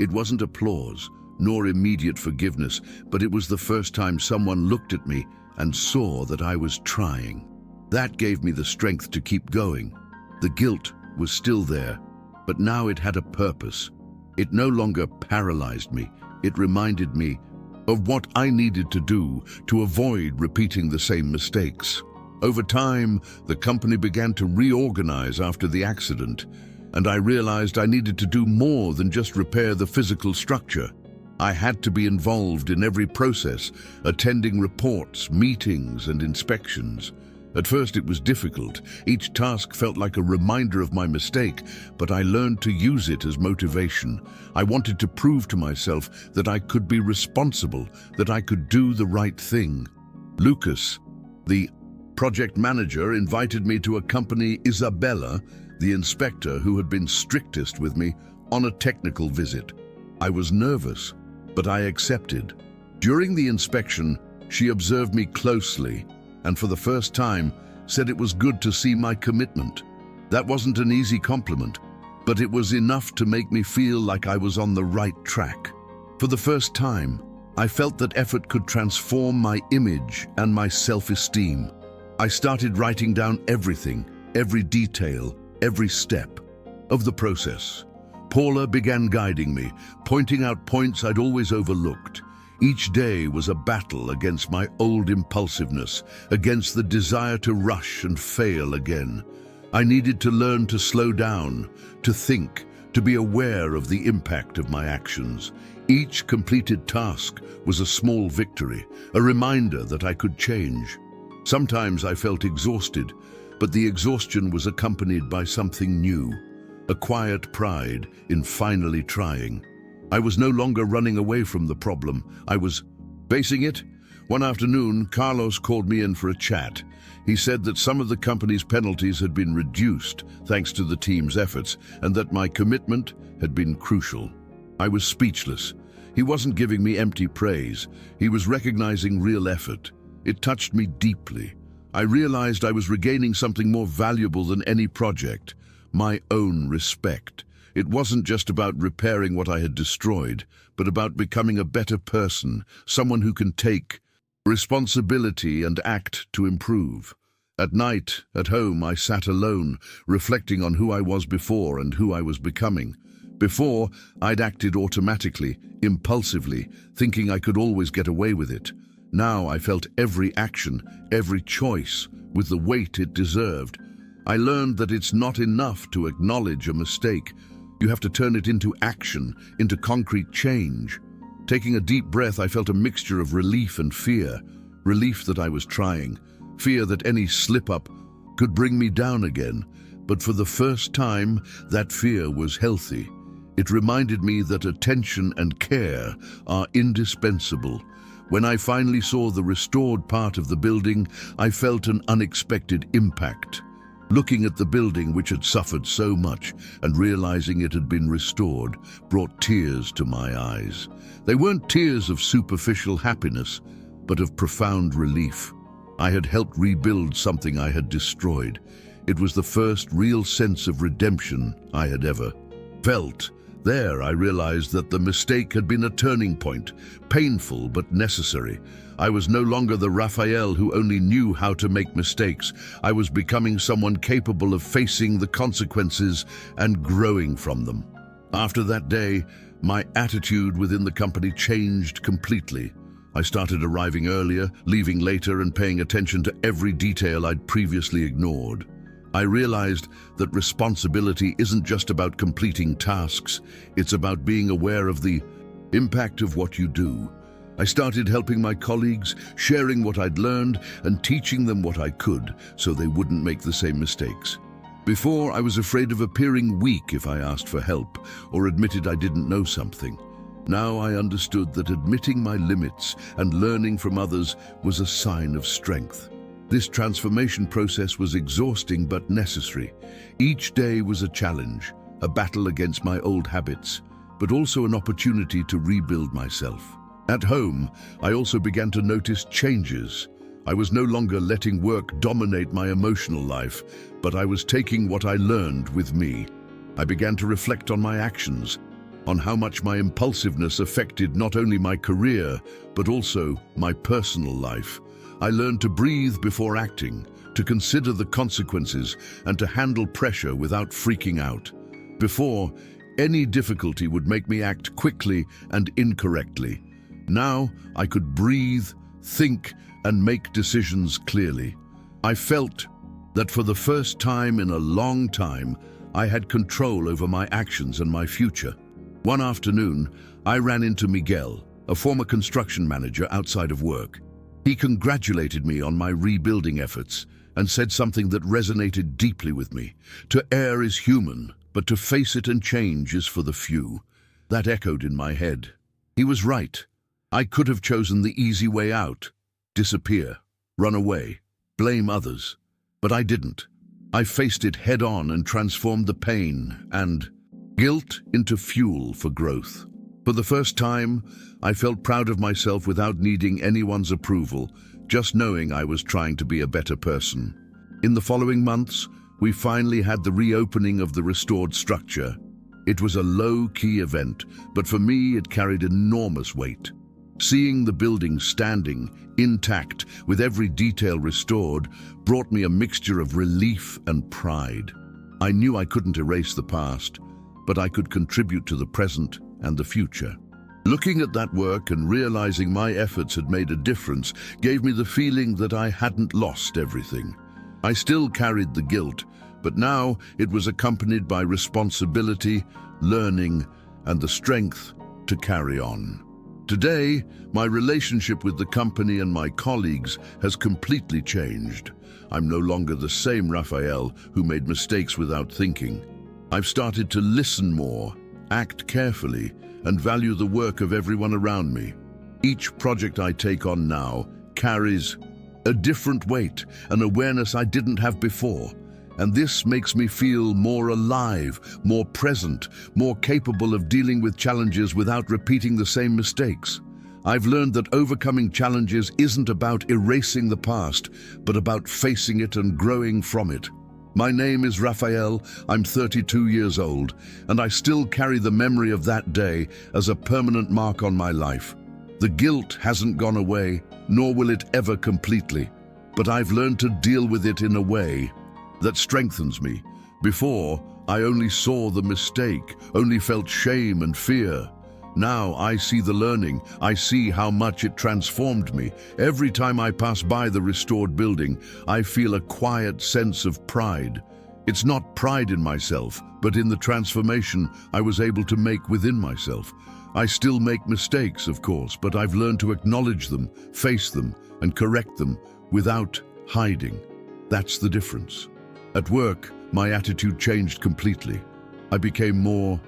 It wasn't applause, nor immediate forgiveness, but it was the first time someone looked at me and saw that I was trying. That gave me the strength to keep going. The guilt was still there, but now it had a purpose. It no longer paralyzed me. It reminded me of what I needed to do to avoid repeating the same mistakes. Over time, the company began to reorganize after the accident, and I realized I needed to do more than just repair the physical structure. I had to be involved in every process, attending reports, meetings, and inspections. At first it was difficult. Each task felt like a reminder of my mistake, but I learned to use it as motivation. I wanted to prove to myself that I could be responsible, that I could do the right thing. Lucas, the project manager, invited me to accompany Isabella, the inspector who had been strictest with me, on a technical visit. I was nervous, but I accepted. During the inspection, she observed me closely, and for the first time said it was good to see my commitment. That wasn't an easy compliment, but it was enough to make me feel like I was on the right track. For the first time, I felt that effort could transform my image and my self-esteem. I started writing down everything, every detail, every step of the process. Paula began guiding me, pointing out points I'd always overlooked. Each day was a battle against my old impulsiveness, against the desire to rush and fail again. I needed to learn to slow down, to think, to be aware of the impact of my actions. Each completed task was a small victory, a reminder that I could change. Sometimes I felt exhausted, but the exhaustion was accompanied by something new, a quiet pride in finally trying. I was no longer running away from the problem. I was facing it, One afternoon, Carlos called me in for a chat. He said that some of the company's penalties had been reduced thanks to the team's efforts and that my commitment had been crucial. I was speechless. He wasn't giving me empty praise. He was recognizing real effort. It touched me deeply. I realized I was regaining something more valuable than any project, my own respect. It wasn't just about repairing what I had destroyed, but about becoming a better person, someone who can take responsibility and act to improve. At night, at home, I sat alone, reflecting on who I was before and who I was becoming. Before, I'd acted automatically, impulsively, thinking I could always get away with it. Now I felt every action, every choice, with the weight it deserved. I learned that it's not enough to acknowledge a mistake. You have to turn it into action, into concrete change. Taking a deep breath, I felt a mixture of relief and fear. Relief that I was trying. Fear that any slip-up could bring me down again. But for the first time, that fear was healthy. It reminded me that attention and care are indispensable. When I finally saw the restored part of the building, I felt an unexpected impact. Looking at the building which had suffered so much and realizing it had been restored brought tears to my eyes. They weren't tears of superficial happiness, but of profound relief. I had helped rebuild something I had destroyed. It was the first real sense of redemption I had ever felt. There, I realized that the mistake had been a turning point, painful but necessary. I was no longer the Raphael who only knew how to make mistakes. I was becoming someone capable of facing the consequences and growing from them. After that day, my attitude within the company changed completely. I started arriving earlier, leaving later, and paying attention to every detail I'd previously ignored. I realized that responsibility isn't just about completing tasks, it's about being aware of the impact of what you do. I started helping my colleagues, sharing what I'd learned, and teaching them what I could so they wouldn't make the same mistakes. Before, I was afraid of appearing weak if I asked for help or admitted I didn't know something. Now I understood that admitting my limits and learning from others was a sign of strength. This transformation process was exhausting but necessary. Each day was a challenge, a battle against my old habits, but also an opportunity to rebuild myself. At home, I also began to notice changes. I was no longer letting work dominate my emotional life, but I was taking what I learned with me. I began to reflect on my actions, on how much my impulsiveness affected not only my career, but also my personal life. I learned to breathe before acting, to consider the consequences, and to handle pressure without freaking out. Before, any difficulty would make me act quickly and incorrectly. Now, I could breathe, think, and make decisions clearly. I felt that for the first time in a long time, I had control over my actions and my future. One afternoon, I ran into Miguel, a former construction manager outside of work. He congratulated me on my rebuilding efforts and said something that resonated deeply with me. To err is human, but to face it and change is for the few. That echoed in my head. He was right. I could have chosen the easy way out, disappear, run away, blame others. But I didn't. I faced it head on and transformed the pain and guilt into fuel for growth. For the first time, I felt proud of myself without needing anyone's approval, just knowing I was trying to be a better person. In the following months, we finally had the reopening of the restored structure. It was a low-key event, but for me it carried enormous weight. Seeing the building standing, intact, with every detail restored, brought me a mixture of relief and pride. I knew I couldn't erase the past, but I could contribute to the present and the future. Looking at that work and realizing my efforts had made a difference gave me the feeling that I hadn't lost everything. I still carried the guilt, but now it was accompanied by responsibility, learning, and the strength to carry on. Today, my relationship with the company and my colleagues has completely changed. I'm no longer the same Raphael who made mistakes without thinking. I've started to listen more, act carefully, and value the work of everyone around me. Each project I take on now carries a different weight, an awareness I didn't have before. And this makes me feel more alive, more present, more capable of dealing with challenges without repeating the same mistakes. I've learned that overcoming challenges isn't about erasing the past, but about facing it and growing from it. My name is Raphael, I'm 32 years old, and I still carry the memory of that day as a permanent mark on my life. The guilt hasn't gone away, nor will it ever completely, but I've learned to deal with it in a way that strengthens me. Before, I only saw the mistake, only felt shame and fear. Now I see the learning, I see how much it transformed me. Every time I pass by the restored building, I feel a quiet sense of pride. It's not pride in myself, but in the transformation I was able to make within myself. I still make mistakes, of course, but I've learned to acknowledge them, face them, and correct them without hiding. That's the difference. At work, my attitude changed completely. I became more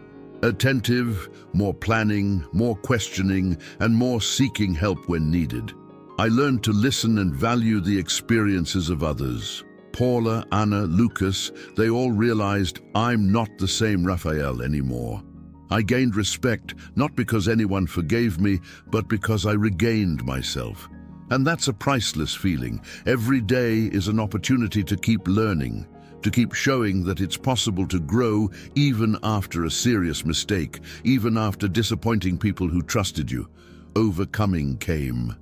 attentive, more planning, more questioning, and more seeking help when needed. I learned to listen and value the experiences of others. Paula, Anna, Lucas, they all realized I'm not the same Raphael anymore. I gained respect, not because anyone forgave me, but because I regained myself. And that's a priceless feeling. Every day is an opportunity to keep learning, to keep showing that it's possible to grow even after a serious mistake, even after disappointing people who trusted you. Overcoming came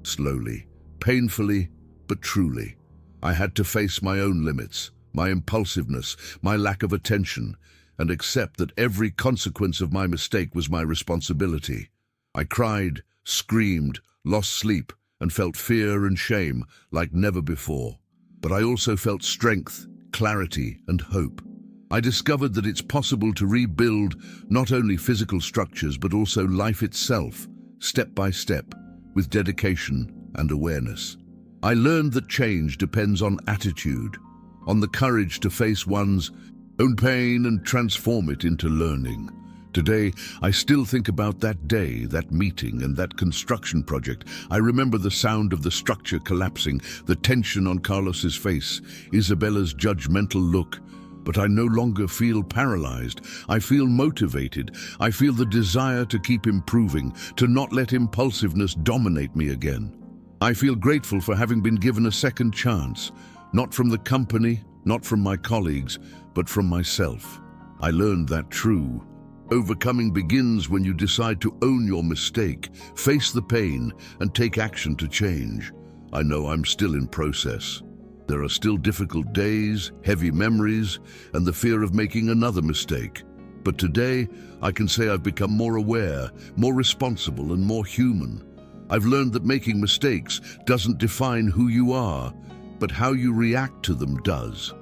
slowly, painfully, but truly. I had to face my own limits, my impulsiveness, my lack of attention, and accept that every consequence of my mistake was my responsibility. I cried, screamed, lost sleep, and felt fear and shame like never before. But I also felt strength, clarity, and hope. I discovered that it's possible to rebuild not only physical structures but also life itself, step by step, with dedication and awareness. I learned that change depends on attitude, on the courage to face one's own pain and transform it into learning. Today, I still think about that day, that meeting, and that construction project. I remember the sound of the structure collapsing, the tension on Carlos's face, Isabella's judgmental look. But I no longer feel paralyzed. I feel motivated. I feel the desire to keep improving, to not let impulsiveness dominate me again. I feel grateful for having been given a second chance, not from the company, not from my colleagues, but from myself. I learned that true overcoming begins when you decide to own your mistake, face the pain, and take action to change. I know I'm still in process. There are still difficult days, heavy memories, and the fear of making another mistake. But today, I can say I've become more aware, more responsible, and more human. I've learned that making mistakes doesn't define who you are, but how you react to them does.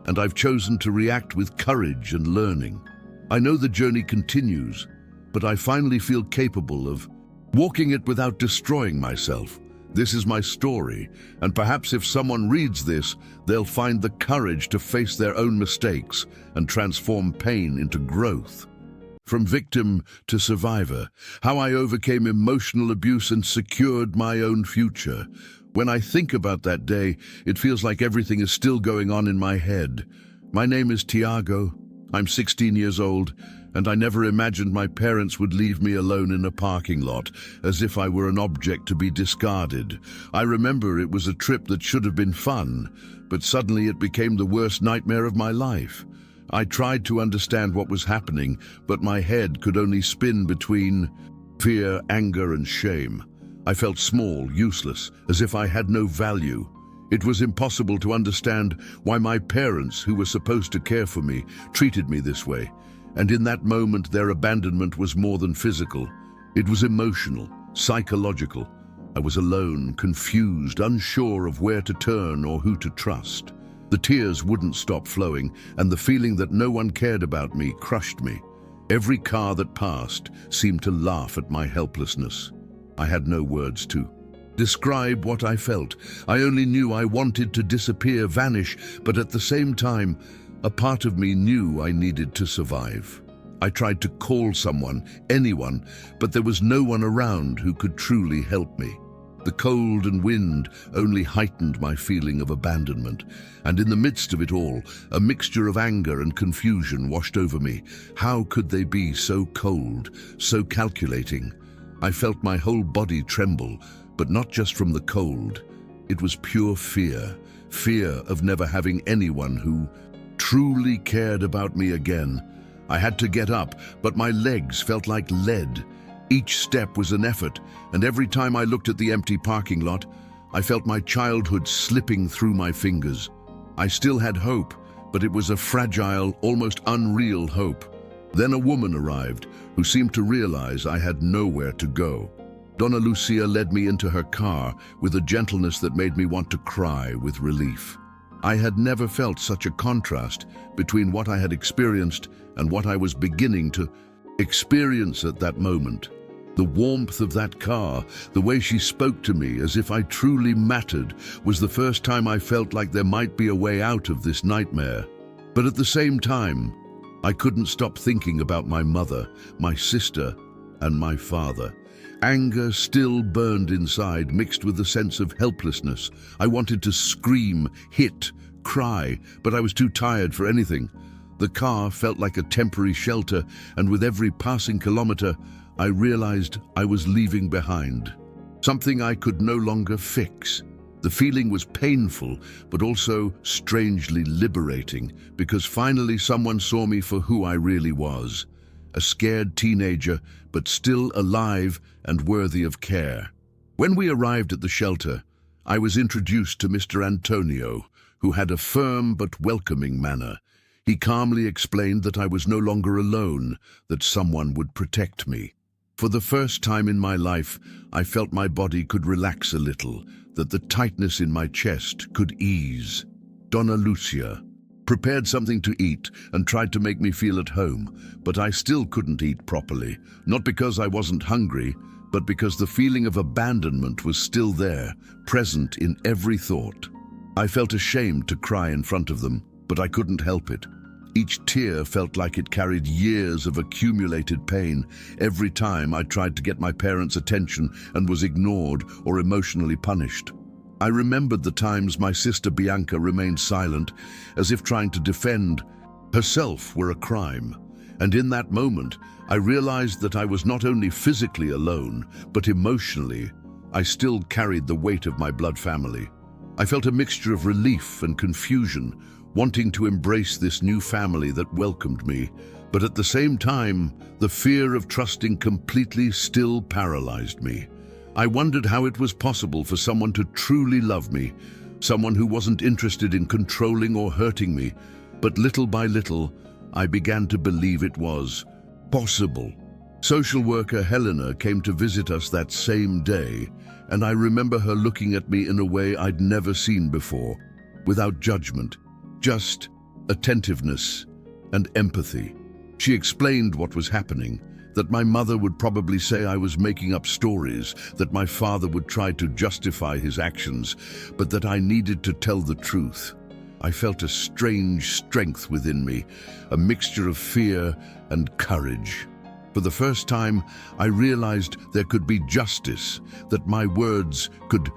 And I've chosen to react with courage and learning. I know the journey continues, but I finally feel capable of walking it without destroying myself. This is my story, and perhaps if someone reads this, they'll find the courage to face their own mistakes and transform pain into growth. From victim to survivor, how I overcame emotional abuse and secured my own future. When I think about that day, it feels like everything is still going on in my head. My name is Tiago. I'm 16 years old, and I never imagined my parents would leave me alone in a parking lot, as if I were an object to be discarded. I remember it was a trip that should have been fun, but suddenly it became the worst nightmare of my life. I tried to understand what was happening, but my head could only spin between fear, anger, and shame. I felt small, useless, as if I had no value. It was impossible to understand why my parents, who were supposed to care for me, treated me this way. And in that moment, their abandonment was more than physical. It was emotional, psychological. I was alone, confused, unsure of where to turn or who to trust. The tears wouldn't stop flowing, and the feeling that no one cared about me crushed me. Every car that passed seemed to laugh at my helplessness. I had no words to describe what I felt. I only knew I wanted to disappear, vanish, but at the same time, a part of me knew I needed to survive. I tried to call someone, anyone, but there was no one around who could truly help me. The cold and wind only heightened my feeling of abandonment, and in the midst of it all, a mixture of anger and confusion washed over me. How could they be so cold, so calculating? I felt my whole body tremble, but not just from the cold. It was pure fear, fear of never having anyone who truly cared about me again. I had to get up, but my legs felt like lead. Each step was an effort, and every time I looked at the empty parking lot, I felt my childhood slipping through my fingers. I still had hope, but it was a fragile, almost unreal hope. Then a woman arrived who seemed to realize I had nowhere to go. Donna Lucia led me into her car with a gentleness that made me want to cry with relief. I had never felt such a contrast between what I had experienced and what I was beginning to experience at that moment. The warmth of that car, the way she spoke to me as if I truly mattered, was the first time I felt like there might be a way out of this nightmare. But at the same time, I couldn't stop thinking about my mother, my sister, and my father. Anger still burned inside, mixed with a sense of helplessness. I wanted to scream, hit, cry, but I was too tired for anything. The car felt like a temporary shelter, and with every passing kilometer, I realized I was leaving behind something I could no longer fix. The feeling was painful, but also strangely liberating, because finally someone saw me for who I really was. A scared teenager, but still alive and worthy of care. When we arrived at the shelter, I was introduced to Mr. Antonio, who had a firm but welcoming manner. He calmly explained that I was no longer alone, that someone would protect me. For the first time in my life, I felt my body could relax a little, that the tightness in my chest could ease. Donna Lucia prepared something to eat and tried to make me feel at home, but I still couldn't eat properly, not because I wasn't hungry, but because the feeling of abandonment was still there, present in every thought. I felt ashamed to cry in front of them, but I couldn't help it. Each tear felt like it carried years of accumulated pain. Every time I tried to get my parents' attention and was ignored or emotionally punished. I remembered the times my sister Bianca remained silent, as if trying to defend herself were a crime. And in that moment, I realized that I was not only physically alone, but emotionally. I still carried the weight of my blood family. I felt a mixture of relief and confusion, wanting to embrace this new family that welcomed me, but at the same time, the fear of trusting completely still paralyzed me. I wondered how it was possible for someone to truly love me, someone who wasn't interested in controlling or hurting me, but little by little, I began to believe it was possible. Social worker Helena came to visit us that same day, and I remember her looking at me in a way I'd never seen before, without judgment. Just attentiveness and empathy. She explained what was happening, that my mother would probably say I was making up stories, that my father would try to justify his actions, but that I needed to tell the truth. I felt a strange strength within me, a mixture of fear and courage. For the first time, I realized there could be justice, that my words could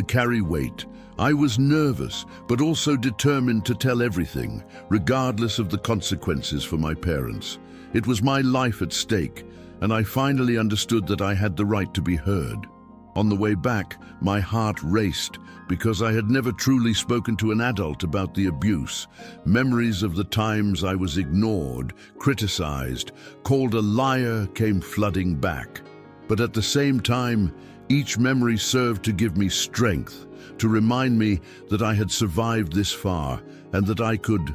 carry weight. I was nervous, but also determined to tell everything, regardless of the consequences for my parents. It was my life at stake, and I finally understood that I had the right to be heard. On the way back, my heart raced, because I had never truly spoken to an adult about the abuse. Memories of the times I was ignored, criticized, called a liar came flooding back. But at the same time, each memory served to give me strength, to remind me that I had survived this far and that I could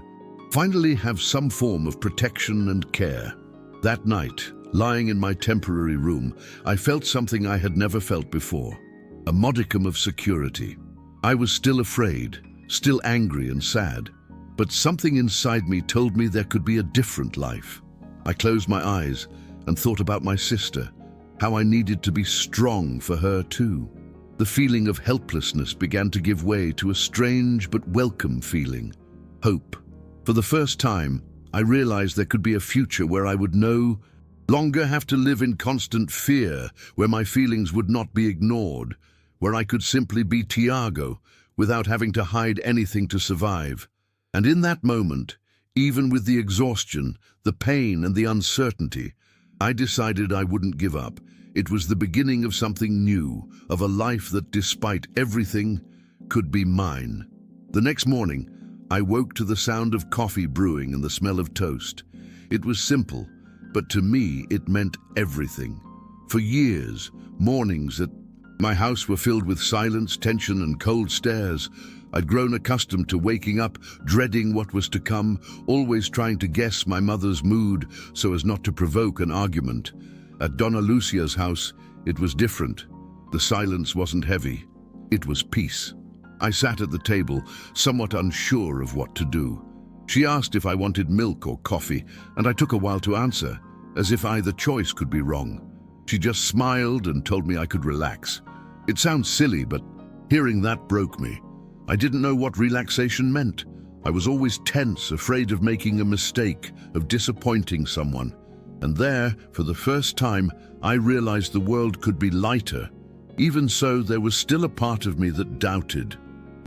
finally have some form of protection and care. That night, lying in my temporary room, I felt something I had never felt before, a modicum of security. I was still afraid, still angry and sad, but something inside me told me there could be a different life. I closed my eyes and thought about my sister, how I needed to be strong for her too. The feeling of helplessness began to give way to a strange but welcome feeling, hope. For the first time, I realized there could be a future where I would no longer have to live in constant fear, where my feelings would not be ignored, where I could simply be Tiago without having to hide anything to survive. And in that moment, even with the exhaustion, the pain and the uncertainty, I decided I wouldn't give up. It was the beginning of something new, of a life that, despite everything, could be mine. The next morning, I woke to the sound of coffee brewing and the smell of toast. It was simple, but to me it meant everything. For years, mornings at my house were filled with silence, tension, and cold stares. I'd grown accustomed to waking up, dreading what was to come, always trying to guess my mother's mood so as not to provoke an argument. At Donna Lucia's house, it was different. The silence wasn't heavy. It was peace. I sat at the table, somewhat unsure of what to do. She asked if I wanted milk or coffee, and I took a while to answer, as if either choice could be wrong. She just smiled and told me I could relax. It sounds silly, but hearing that broke me. I didn't know what relaxation meant. I was always tense, afraid of making a mistake, of disappointing someone. And there, for the first time, I realized the world could be lighter. Even so, there was still a part of me that doubted.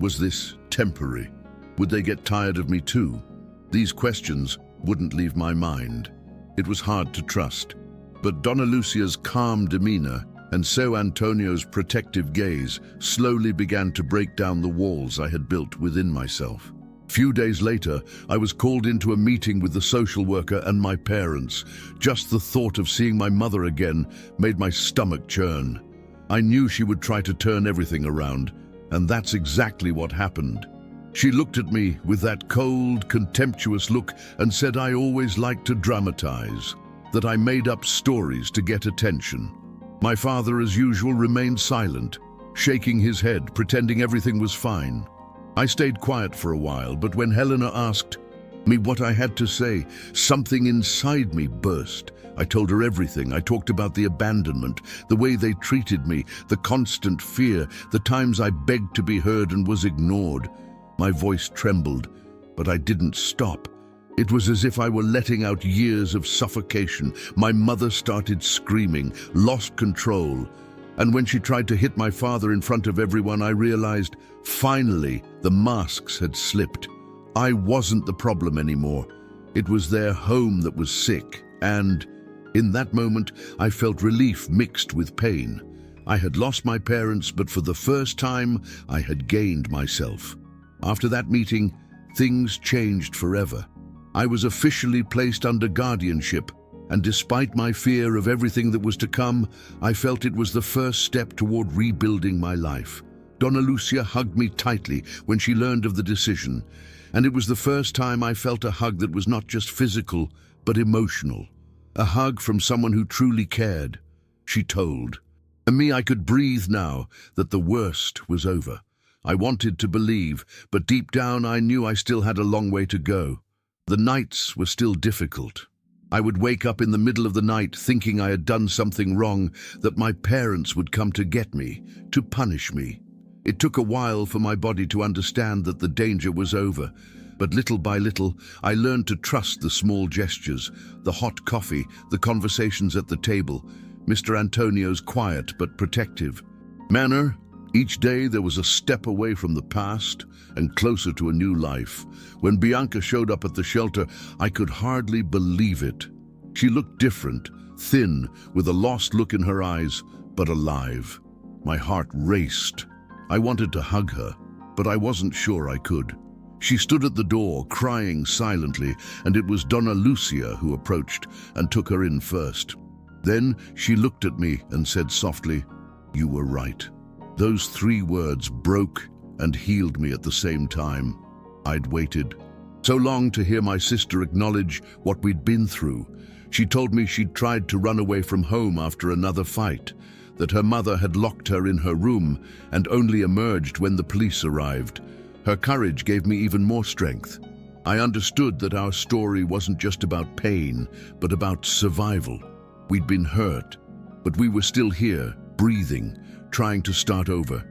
Was this temporary? Would they get tired of me too? These questions wouldn't leave my mind. It was hard to trust. But Donna Lucia's calm demeanor and so Antonio's protective gaze slowly began to break down the walls I had built within myself. Few days later, I was called into a meeting with the social worker and my parents. Just the thought of seeing my mother again made my stomach churn. I knew she would try to turn everything around, and that's exactly what happened. She looked at me with that cold, contemptuous look and said I always liked to dramatize, that I made up stories to get attention. My father, as usual, remained silent, shaking his head, pretending everything was fine. I stayed quiet for a while, but when Helena asked me what I had to say, something inside me burst. I told her everything. I talked about the abandonment, the way they treated me, the constant fear, the times I begged to be heard and was ignored. My voice trembled, but I didn't stop. It was as if I were letting out years of suffocation. My mother started screaming, lost control. And when she tried to hit my father in front of everyone, I realized, finally, the masks had slipped. I wasn't the problem anymore. It was their home that was sick, and in that moment, I felt relief mixed with pain. I had lost my parents, but for the first time, I had gained myself. After that meeting, things changed forever. I was officially placed under guardianship, and despite my fear of everything that was to come, I felt it was the first step toward rebuilding my life. Donna Lucia hugged me tightly when she learned of the decision, and it was the first time I felt a hug that was not just physical, but emotional. A hug from someone who truly cared, she told. And me, I could breathe now that the worst was over. I wanted to believe, but deep down I knew I still had a long way to go. The nights were still difficult. I would wake up in the middle of the night thinking I had done something wrong, that my parents would come to get me, to punish me. It took a while for my body to understand that the danger was over, but little by little I learned to trust the small gestures, the hot coffee, the conversations at the table, Mr. Antonio's quiet but protective manner. Each day there was a step away from the past and closer to a new life. When Bianca showed up at the shelter, I could hardly believe it. She looked different, thin, with a lost look in her eyes, but alive. My heart raced. I wanted to hug her, but I wasn't sure I could. She stood at the door, crying silently, and it was Donna Lucia who approached and took her in first. Then she looked at me and said softly, "You were right." Those 3 words broke and healed me at the same time. I'd waited so long to hear my sister acknowledge what we'd been through. She told me she'd tried to run away from home after another fight, that her mother had locked her in her room and only emerged when the police arrived. Her courage gave me even more strength. I understood that our story wasn't just about pain, but about survival. We'd been hurt, but we were still here, breathing, trying to start over.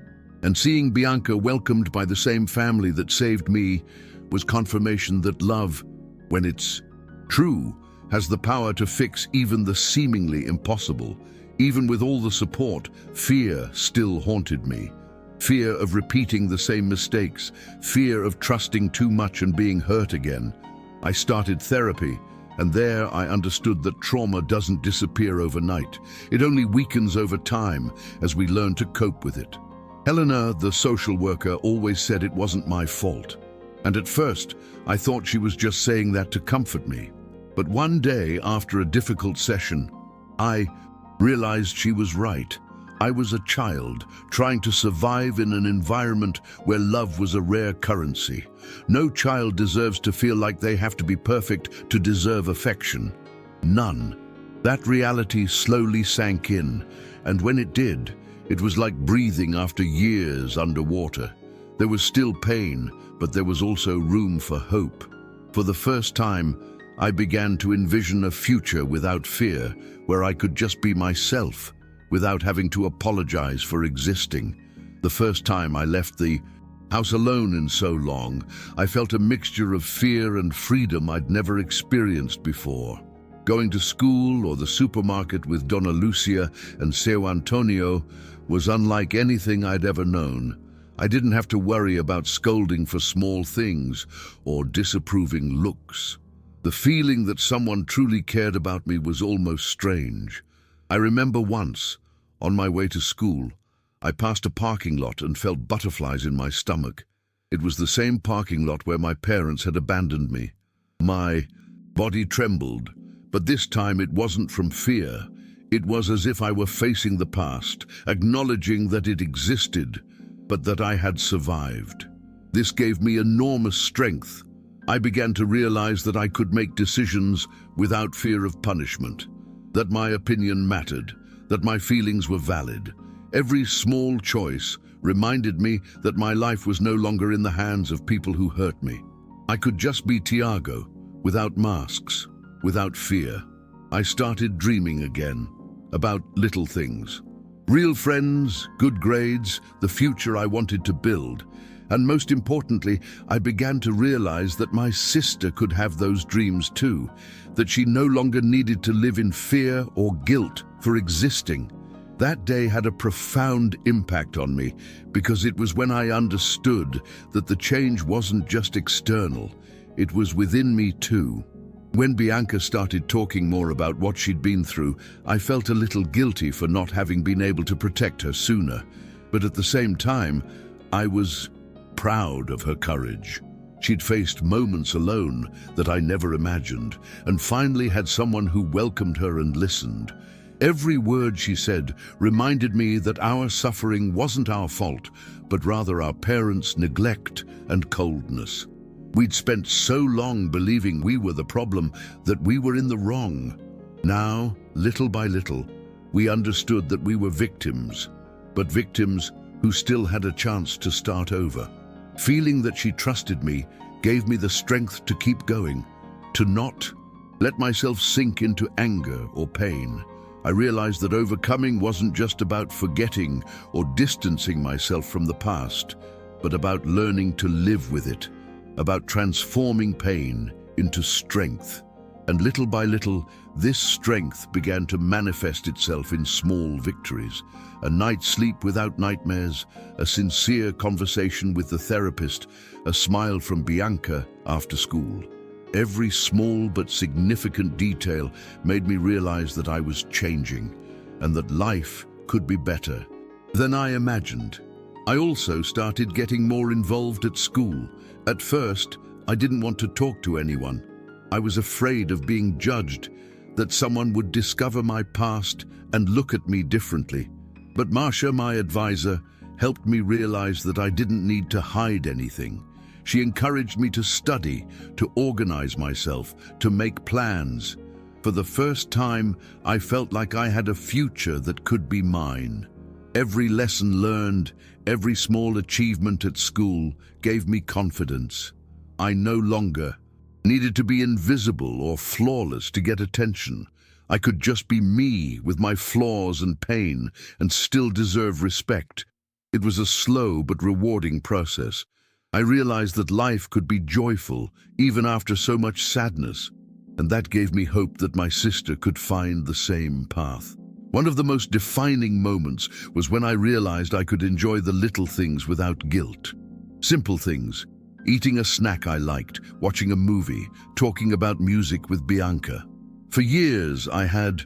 And seeing Bianca welcomed by the same family that saved me was confirmation that love, when it's true, has the power to fix even the seemingly impossible. Even with all the support, fear still haunted me. Fear of repeating the same mistakes, fear of trusting too much and being hurt again. I started therapy, and there I understood that trauma doesn't disappear overnight. It only weakens over time as we learn to cope with it. Helena, the social worker, always said it wasn't my fault. And at first, I thought she was just saying that to comfort me. But one day, after a difficult session, I realized she was right. I was a child, trying to survive in an environment where love was a rare currency. No child deserves to feel like they have to be perfect to deserve affection. None. That reality slowly sank in, and when it did, it was like breathing after years underwater. There was still pain, but there was also room for hope. For the first time, I began to envision a future without fear, where I could just be myself, without having to apologize for existing. The first time I left the house alone in so long, I felt a mixture of fear and freedom I'd never experienced before. Going to school or the supermarket with Donna Lucia and Seu Antonio was unlike anything I'd ever known. I didn't have to worry about scolding for small things or disapproving looks. The feeling that someone truly cared about me was almost strange. I remember once, on my way to school, I passed a parking lot and felt butterflies in my stomach. It was the same parking lot where my parents had abandoned me. My body trembled, but this time it wasn't from fear. It was as if I were facing the past, acknowledging that it existed, but that I had survived. This gave me enormous strength. I began to realize that I could make decisions without fear of punishment, that my opinion mattered, that my feelings were valid. Every small choice reminded me that my life was no longer in the hands of people who hurt me. I could just be Tiago, without masks, without fear. I started dreaming again, about little things. Real friends, good grades, the future I wanted to build. And most importantly, I began to realize that my sister could have those dreams too, that she no longer needed to live in fear or guilt for existing. That day had a profound impact on me because it was when I understood that the change wasn't just external, it was within me too. When Bianca started talking more about what she'd been through, I felt a little guilty for not having been able to protect her sooner. But at the same time, I was proud of her courage. She'd faced moments alone that I never imagined, and finally had someone who welcomed her and listened. Every word she said reminded me that our suffering wasn't our fault, but rather our parents' neglect and coldness. We'd spent so long believing we were the problem that we were in the wrong. Now, little by little, we understood that we were victims, but victims who still had a chance to start over. Feeling that she trusted me gave me the strength to keep going, to not let myself sink into anger or pain. I realized that overcoming wasn't just about forgetting or distancing myself from the past, but about learning to live with it, about transforming pain into strength. And little by little, this strength began to manifest itself in small victories. A night's sleep without nightmares, a sincere conversation with the therapist, a smile from Bianca after school. Every small but significant detail made me realize that I was changing and that life could be better than I imagined. I also started getting more involved at school. At first, I didn't want to talk to anyone. I was afraid of being judged, that someone would discover my past and look at me differently. But Marcia, my advisor, helped me realize that I didn't need to hide anything. She encouraged me to study, to organize myself, to make plans. For the first time, I felt like I had a future that could be mine. Every lesson learned, every small achievement at school gave me confidence. I no longer needed to be invisible or flawless to get attention. I could just be me with my flaws and pain and still deserve respect. It was a slow but rewarding process. I realized that life could be joyful even after so much sadness, and that gave me hope that my sister could find the same path. One of the most defining moments was when I realized I could enjoy the little things without guilt. Simple things: eating a snack I liked, watching a movie, talking about music with Bianca. For years I had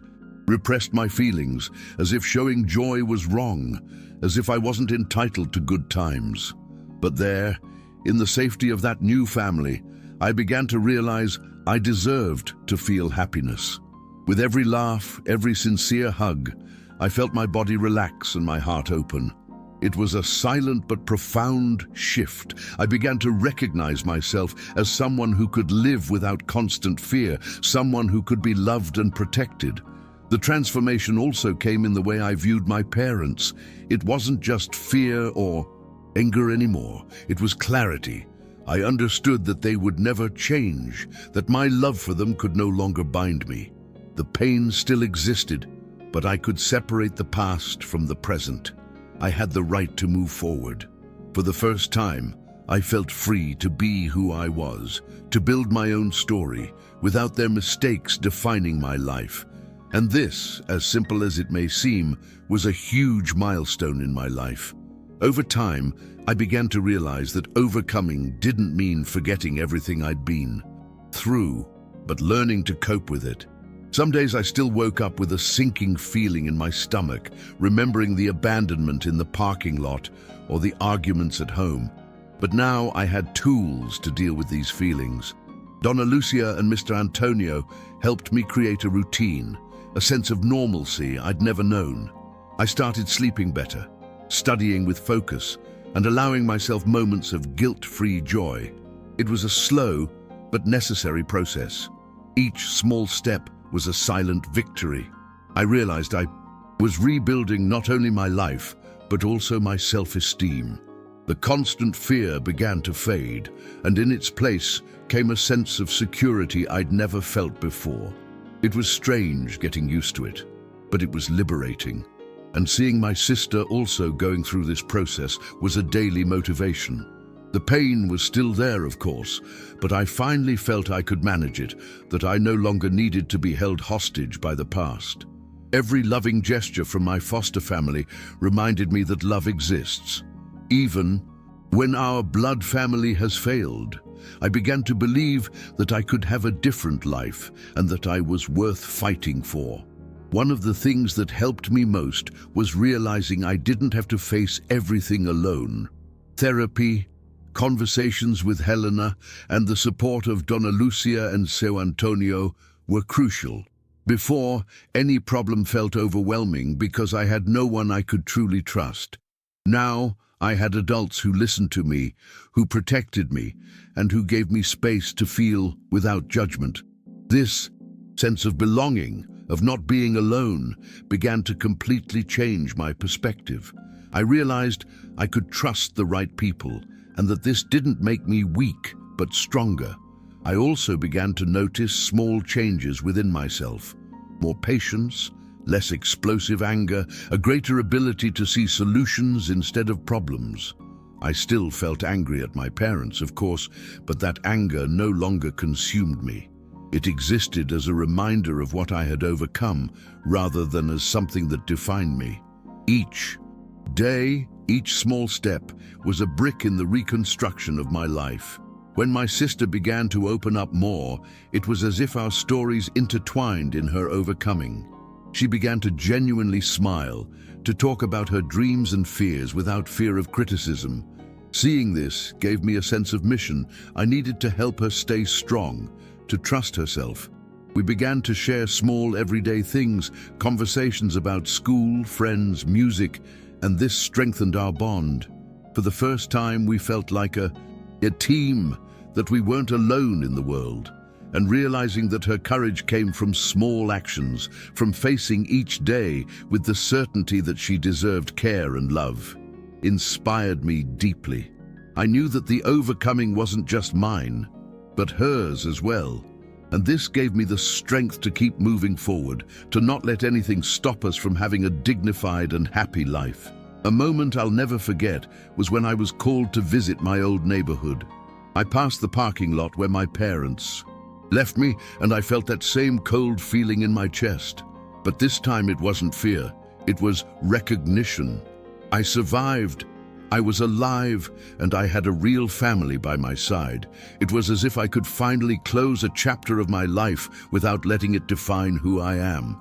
repressed my feelings, as if showing joy was wrong, as if I wasn't entitled to good times. But there, in the safety of that new family, I began to realize I deserved to feel happiness. With every laugh, every sincere hug, I felt my body relax and my heart open. It was a silent but profound shift. I began to recognize myself as someone who could live without constant fear, someone who could be loved and protected. The transformation also came in the way I viewed my parents. It wasn't just fear or anger anymore. It was clarity. I understood that they would never change, that my love for them could no longer bind me. The pain still existed, but I could separate the past from the present. I had the right to move forward. For the first time, I felt free to be who I was, to build my own story, without their mistakes defining my life. And this, as simple as it may seem, was a huge milestone in my life. Over time, I began to realize that overcoming didn't mean forgetting everything I'd been through, but learning to cope with it. Some days I still woke up with a sinking feeling in my stomach, remembering the abandonment in the parking lot or the arguments at home. But now I had tools to deal with these feelings. Donna Lucia and Mr. Antonio helped me create a routine, a sense of normalcy I'd never known. I started sleeping better, studying with focus, and allowing myself moments of guilt-free joy. It was a slow but necessary process. Each small step was a silent victory. I realized I was rebuilding not only my life, but also my self-esteem. The constant fear began to fade, and in its place came a sense of security I'd never felt before. It was strange getting used to it, but it was liberating. And seeing my sister also going through this process was a daily motivation. The pain was still there, of course, but I finally felt I could manage it, that I no longer needed to be held hostage by the past. Every loving gesture from my foster family reminded me that love exists. Even when our blood family has failed, I began to believe that I could have a different life and that I was worth fighting for. One of the things that helped me most was realizing I didn't have to face everything alone. Therapy, conversations with Helena, and the support of Donna Lucia and Seu Antonio were crucial. Before, any problem felt overwhelming because I had no one I could truly trust. Now, I had adults who listened to me, who protected me, and who gave me space to feel without judgment. This sense of belonging, of not being alone, began to completely change my perspective. I realized I could trust the right people, and that this didn't make me weak, but stronger. I also began to notice small changes within myself. More patience, less explosive anger, a greater ability to see solutions instead of problems. I still felt angry at my parents, of course, but that anger no longer consumed me. It existed as a reminder of what I had overcome, rather than as something that defined me. Each day, each small step was a brick in the reconstruction of my life. When my sister began to open up more, it was as if our stories intertwined in her overcoming. She began to genuinely smile, to talk about her dreams and fears without fear of criticism. Seeing this gave me a sense of mission. I needed to help her stay strong, to trust herself. We began to share small everyday things, conversations about school, friends, music, and this strengthened our bond. For the first time, we felt like a team, that we weren't alone in the world. And realizing that her courage came from small actions, from facing each day with the certainty that she deserved care and love, inspired me deeply. I knew that the overcoming wasn't just mine, but hers as well. And this gave me the strength to keep moving forward, to not let anything stop us from having a dignified and happy life. A moment I'll never forget was when I was called to visit my old neighborhood. I passed the parking lot where my parents left me, and I felt that same cold feeling in my chest. But this time it wasn't fear, it was recognition. I survived. I was alive, and I had a real family by my side. It was as if I could finally close a chapter of my life without letting it define who I am.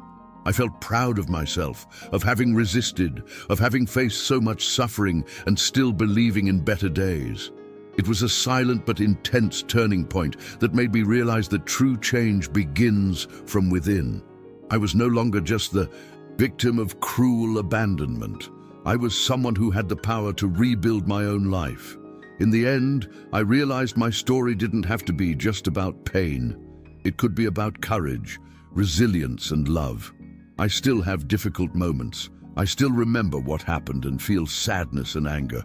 I felt proud of myself, of having resisted, of having faced so much suffering and still believing in better days. It was a silent but intense turning point that made me realize that true change begins from within. I was no longer just the victim of cruel abandonment. I was someone who had the power to rebuild my own life. In the end, I realized my story didn't have to be just about pain. It could be about courage, resilience, and love. I still have difficult moments. I still remember what happened and feel sadness and anger.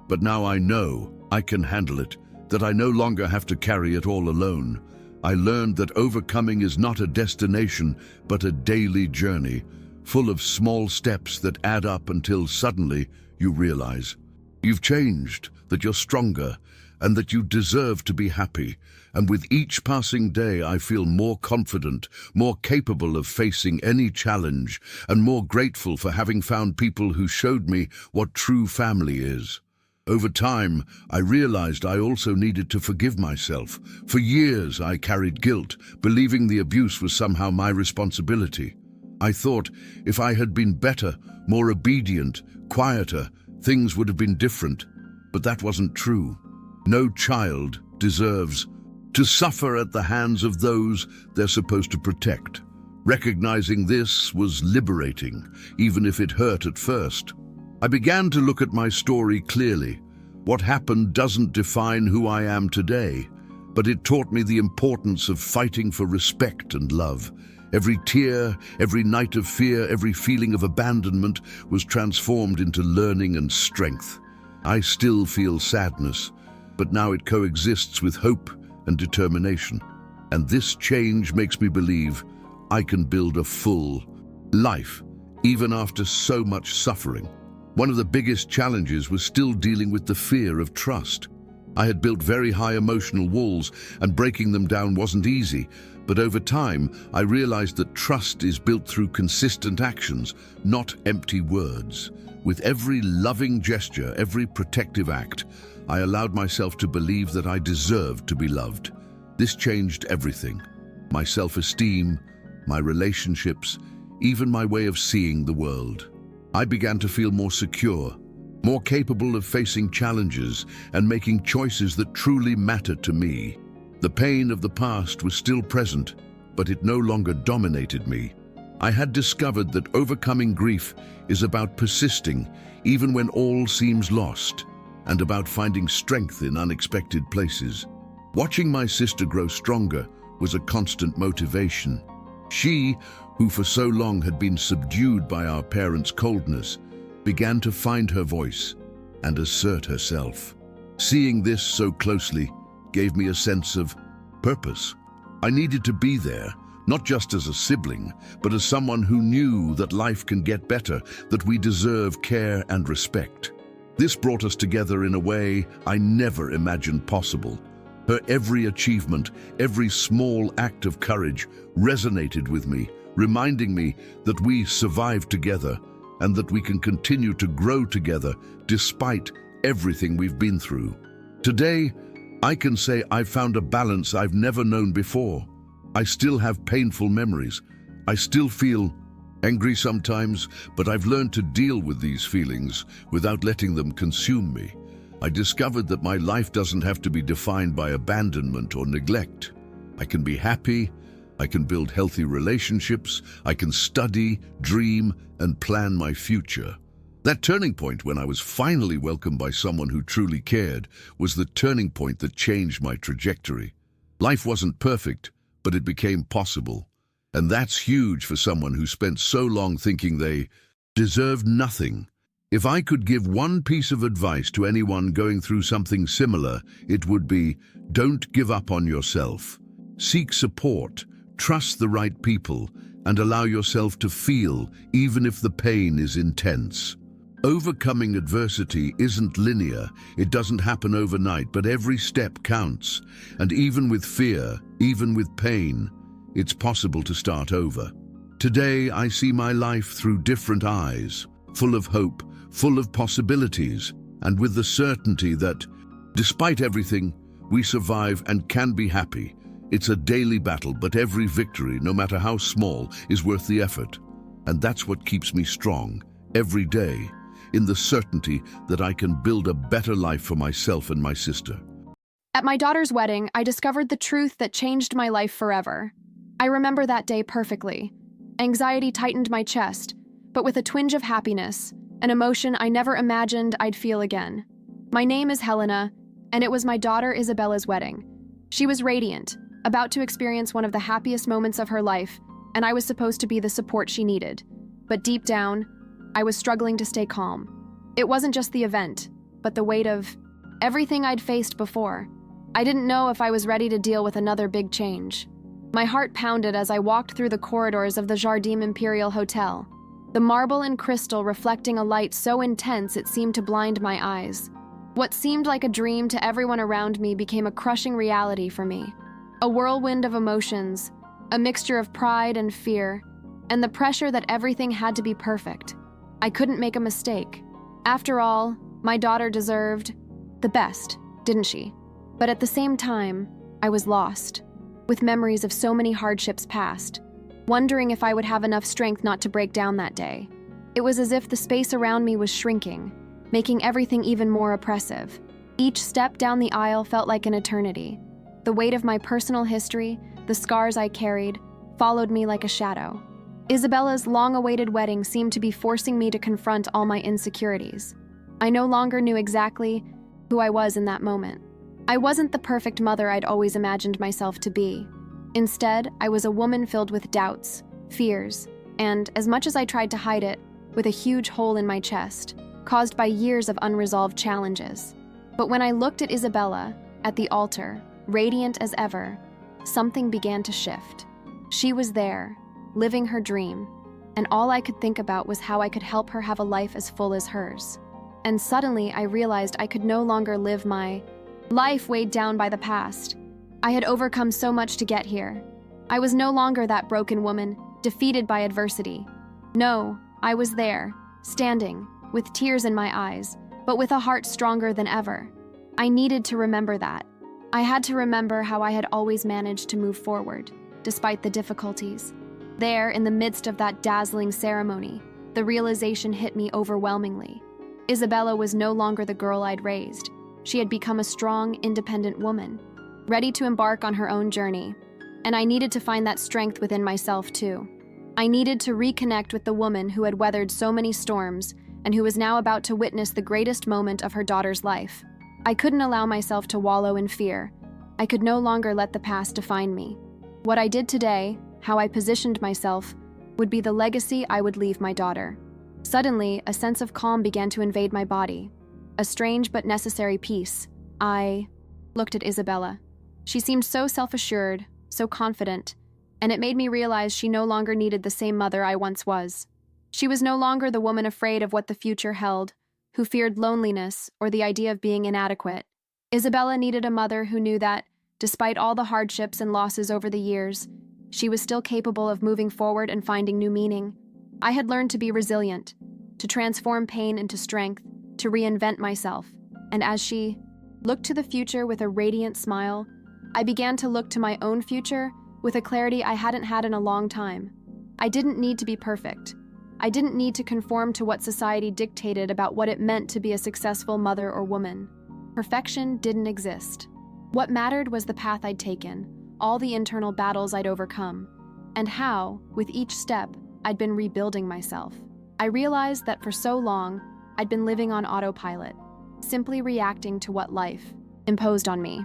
But now I know I can handle it, that I no longer have to carry it all alone. I learned that overcoming is not a destination, but a daily journey, full of small steps that add up until suddenly you realize you've changed, that you're stronger, and that you deserve to be happy. And with each passing day, I feel more confident, more capable of facing any challenge, and more grateful for having found people who showed me what true family is. Over time, I realized I also needed to forgive myself. For years, I carried guilt, believing the abuse was somehow my responsibility. I thought if I had been better, more obedient, quieter, things would have been different. But that wasn't true. No child deserves to suffer at the hands of those they're supposed to protect. Recognizing this was liberating, even if it hurt at first. I began to look at my story clearly. What happened doesn't define who I am today, but it taught me the importance of fighting for respect and love. Every tear, every night of fear, every feeling of abandonment was transformed into learning and strength. I still feel sadness, but now it coexists with hope and determination. And this change makes me believe I can build a full life, even after so much suffering. One of the biggest challenges was still dealing with the fear of trust. I had built very high emotional walls, and breaking them down wasn't easy. But over time, I realized that trust is built through consistent actions, not empty words. With every loving gesture, every protective act, I allowed myself to believe that I deserved to be loved. This changed everything. My self-esteem, my relationships, even my way of seeing the world. I began to feel more secure, more capable of facing challenges and making choices that truly mattered to me. The pain of the past was still present, but it no longer dominated me. I had discovered that overcoming grief is about persisting, even when all seems lost, and about finding strength in unexpected places. Watching my sister grow stronger was a constant motivation. She, who for so long had been subdued by our parents' coldness, began to find her voice and assert herself. Seeing this so closely gave me a sense of purpose. I needed to be there, not just as a sibling, but as someone who knew that life can get better, that we deserve care and respect. This brought us together in a way I never imagined possible. Her every achievement, every small act of courage resonated with me, reminding me that we survived together and that we can continue to grow together despite everything we've been through. Today, I can say I've found a balance I've never known before. I still have painful memories. I still feel angry sometimes, but I've learned to deal with these feelings without letting them consume me. I discovered that my life doesn't have to be defined by abandonment or neglect. I can be happy, I can build healthy relationships, I can study, dream, and plan my future. That turning point when I was finally welcomed by someone who truly cared was the turning point that changed my trajectory. Life wasn't perfect, but it became possible. And that's huge for someone who spent so long thinking they deserved nothing. If I could give one piece of advice to anyone going through something similar, it would be, don't give up on yourself. Seek support, trust the right people, and allow yourself to feel, even if the pain is intense. Overcoming adversity isn't linear. It doesn't happen overnight, but every step counts. And even with fear, even with pain, it's possible to start over. Today, I see my life through different eyes, full of hope, full of possibilities, and with the certainty that, despite everything, we survive and can be happy. It's a daily battle, but every victory, no matter how small, is worth the effort. And that's what keeps me strong, every day, in the certainty that I can build a better life for myself and my sister.
At my daughter's wedding, I discovered the truth that changed my life forever. I remember that day perfectly. Anxiety tightened my chest, but with a twinge of happiness, an emotion I never imagined I'd feel again. My name is Helena, and it was my daughter Isabella's wedding. She was radiant, about to experience one of the happiest moments of her life, and I was supposed to be the support she needed. But deep down, I was struggling to stay calm. It wasn't just the event, but the weight of everything I'd faced before. I didn't know if I was ready to deal with another big change. My heart pounded as I walked through the corridors of the Jardim Imperial Hotel, the marble and crystal reflecting a light so intense it seemed to blind my eyes. What seemed like a dream to everyone around me became a crushing reality for me. A whirlwind of emotions, a mixture of pride and fear, and the pressure that everything had to be perfect. I couldn't make a mistake. After all, my daughter deserved the best, didn't she? But at the same time, I was lost, with memories of so many hardships past, wondering if I would have enough strength not to break down that day. It was as if the space around me was shrinking, making everything even more oppressive. Each step down the aisle felt like an eternity. The weight of my personal history, the scars I carried, followed me like a shadow. Isabella's long-awaited wedding seemed to be forcing me to confront all my insecurities. I no longer knew exactly who I was in that moment. I wasn't the perfect mother I'd always imagined myself to be. Instead, I was a woman filled with doubts, fears, and, as much as I tried to hide it, with a huge hole in my chest, caused by years of unresolved challenges. But when I looked at Isabella, at the altar, radiant as ever, something began to shift. She was there, living her dream, and all I could think about was how I could help her have a life as full as hers. And suddenly I realized I could no longer live my life weighed down by the past. I had overcome so much to get here. I was no longer that broken woman, defeated by adversity. No, I was there, standing, with tears in my eyes, but with a heart stronger than ever. I needed to remember that. I had to remember how I had always managed to move forward, despite the difficulties. There, in the midst of that dazzling ceremony, the realization hit me overwhelmingly. Isabella was no longer the girl I'd raised. She had become a strong, independent woman, ready to embark on her own journey. And I needed to find that strength within myself, too. I needed to reconnect with the woman who had weathered so many storms and who was now about to witness the greatest moment of her daughter's life. I couldn't allow myself to wallow in fear. I could no longer let the past define me. What I did today, how I positioned myself, would be the legacy I would leave my daughter. Suddenly, a sense of calm began to invade my body. A strange but necessary peace. I looked at Isabella. She seemed so self-assured, so confident, and it made me realize she no longer needed the same mother I once was. She was no longer the woman afraid of what the future held, who feared loneliness or the idea of being inadequate. Isabella needed a mother who knew that, despite all the hardships and losses over the years, she was still capable of moving forward and finding new meaning. I had learned to be resilient, to transform pain into strength, to reinvent myself. And as she looked to the future with a radiant smile, I began to look to my own future with a clarity I hadn't had in a long time. I didn't need to be perfect. I didn't need to conform to what society dictated about what it meant to be a successful mother or woman. Perfection didn't exist. What mattered was the path I'd taken, all the internal battles I'd overcome, and how, with each step, I'd been rebuilding myself. I realized that for so long, I'd been living on autopilot, simply reacting to what life imposed on me.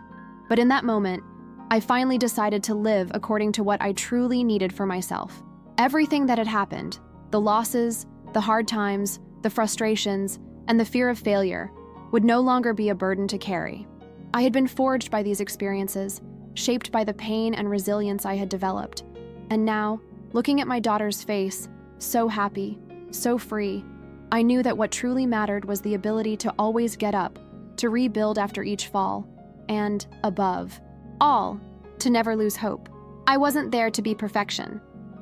But in that moment, I finally decided to live according to what I truly needed for myself. Everything that had happened, the losses, the hard times, the frustrations, and the fear of failure, would no longer be a burden to carry. I had been forged by these experiences, shaped by the pain and resilience I had developed. And now, looking at my daughter's face, so happy, so free, I knew that what truly mattered was the ability to always get up, to rebuild after each fall, and, above all, to never lose hope. I wasn't there to be perfection.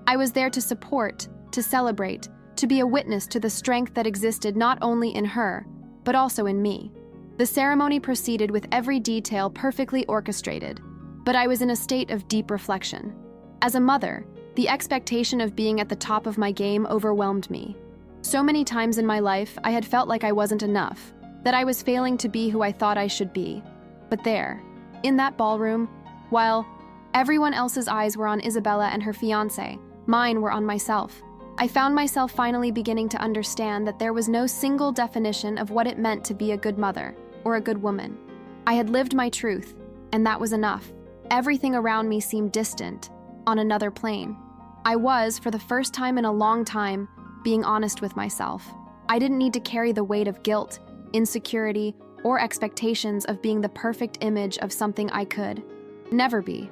I was there to support, to celebrate, to be a witness to the strength that existed not only in her, but also in me. The ceremony proceeded with every detail perfectly orchestrated, but I was in a state of deep reflection. As a mother, the expectation of being at the top of my game overwhelmed me. So many times in my life, I had felt like I wasn't enough, that I was failing to be who I thought I should be. But there, in that ballroom, while everyone else's eyes were on Isabella and her fiancé, mine were on myself. I found myself finally beginning to understand that there was no single definition of what it meant to be a good mother or a good woman. I had lived my truth, and that was enough. Everything around me seemed distant, on another plane. I was, for the first time in a long time, being honest with myself. I didn't need to carry the weight of guilt, insecurity, or expectations of being the perfect image of something I could never be.